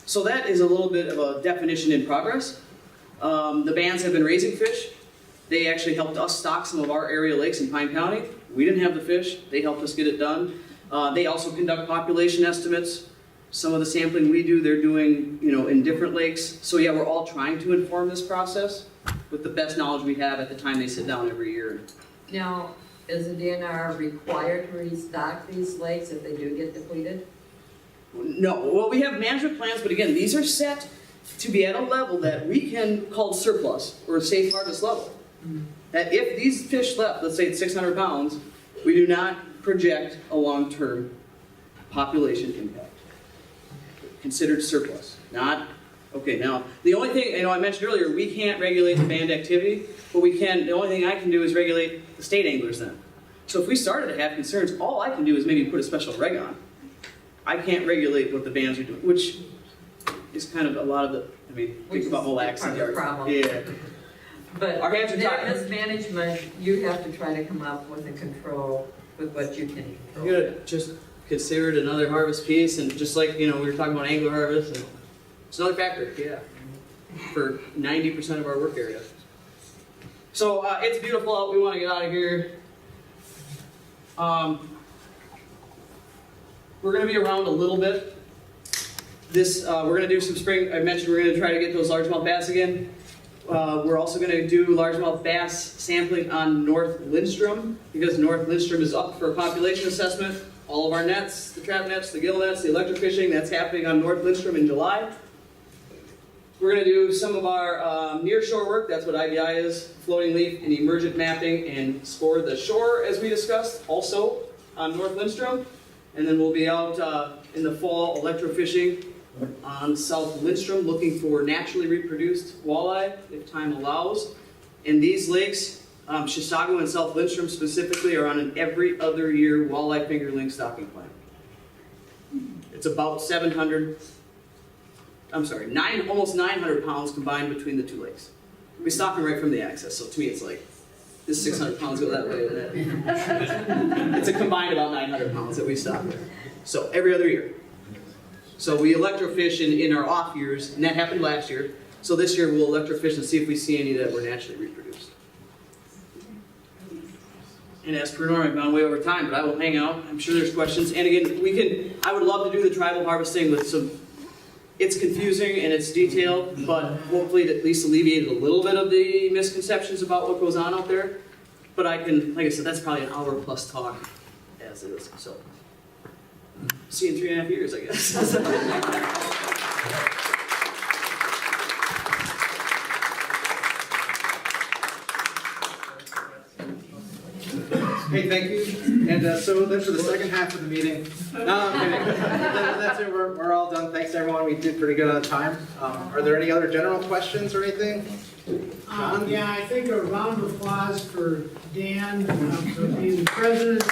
So that is a little bit of a definition in progress. The bands have been raising fish. They actually helped us stock some of our area lakes in Pine County. We didn't have the fish. They helped us get it done. They also conduct population estimates. Some of the sampling we do, they're doing, in different lakes. So yeah, we're all trying to inform this process with the best knowledge we have at the time they sit down every year. Now, is the DNR required to restock these lakes if they do get depleted? No, well, we have management plans, but again, these are set to be at a level that we can call surplus or safe harvest level. That if these fish left, let's say it's 600 pounds, we do not project a long-term population impact. Considered surplus, not, okay, now, the only thing, I mentioned earlier, we can't regulate the band activity, but the only thing I can do is regulate the state anglers then. So if we started to have concerns, all I can do is maybe put a special reg on. I can't regulate what the bands are doing, which is kind of a lot of the, think about Mille Lacs and part of the problem. Yeah. But Our hands are their tied. mismanagement, you have to try to come up with a control with what you can I'm control. gonna just consider it another harvest piece, and just like, we were talking about angler harvest, and it's another factor, yeah, for 90% of our work area. So, it's beautiful out, we wanna get out of here. We're gonna be around a little bit. We're gonna do some spring, I mentioned we're gonna try to get those largemouth bass again. We're also gonna do largemouth bass sampling on North Lindstrom, because North Lindstrom is up for a population assessment. All of our nets, the trap nets, the gill nets, the electrofishing, that's happening on North Lindstrom in July. We're gonna do some of our nearshore work, that's what IBI is, floating leaf and emergent mapping, and score the shore, as we discussed, also on North Lindstrom. And then we'll be out in the fall electrofishing on South Lindstrom, looking for naturally reproduced walleye, if time allows. And these lakes, Chisago and South Lindstrom specifically, are on an every other year walleye fingerling stocking plan. It's about almost 900 pounds combined between the two lakes. We stock them right from the access, so to me it's like, this 600 pounds go that way and that. It's a combined about 900 pounds that we stock there. So every other year. So we electrofish in our off years, and that happened last year. So this year we'll electrofish and see if we see any that were naturally reproduced. And as per normal, I've gone way over time, but I will hang out. I'm sure there's questions. And again, I would love to do the tribal harvesting with some, it's confusing and it's detailed, but hopefully it at least alleviated a little bit of the misconceptions about what goes on out there. But I can, like I said, that's probably an hour plus talk as is. So, see you in 3.5 years, I guess. Hey, thank you. And so then for the second half of the meeting, no, I'm kidding. That's it, we're all done. Thanks everyone, we did pretty good on time. Are there any other general questions or anything? John? Yeah, I think a round of applause for Dan for being the president.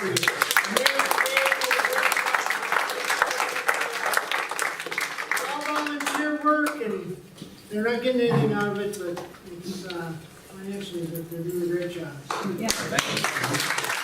All volunteer work, and they're not getting anything out of it, but it's financially, but they're doing a great job. Yeah. Thank you.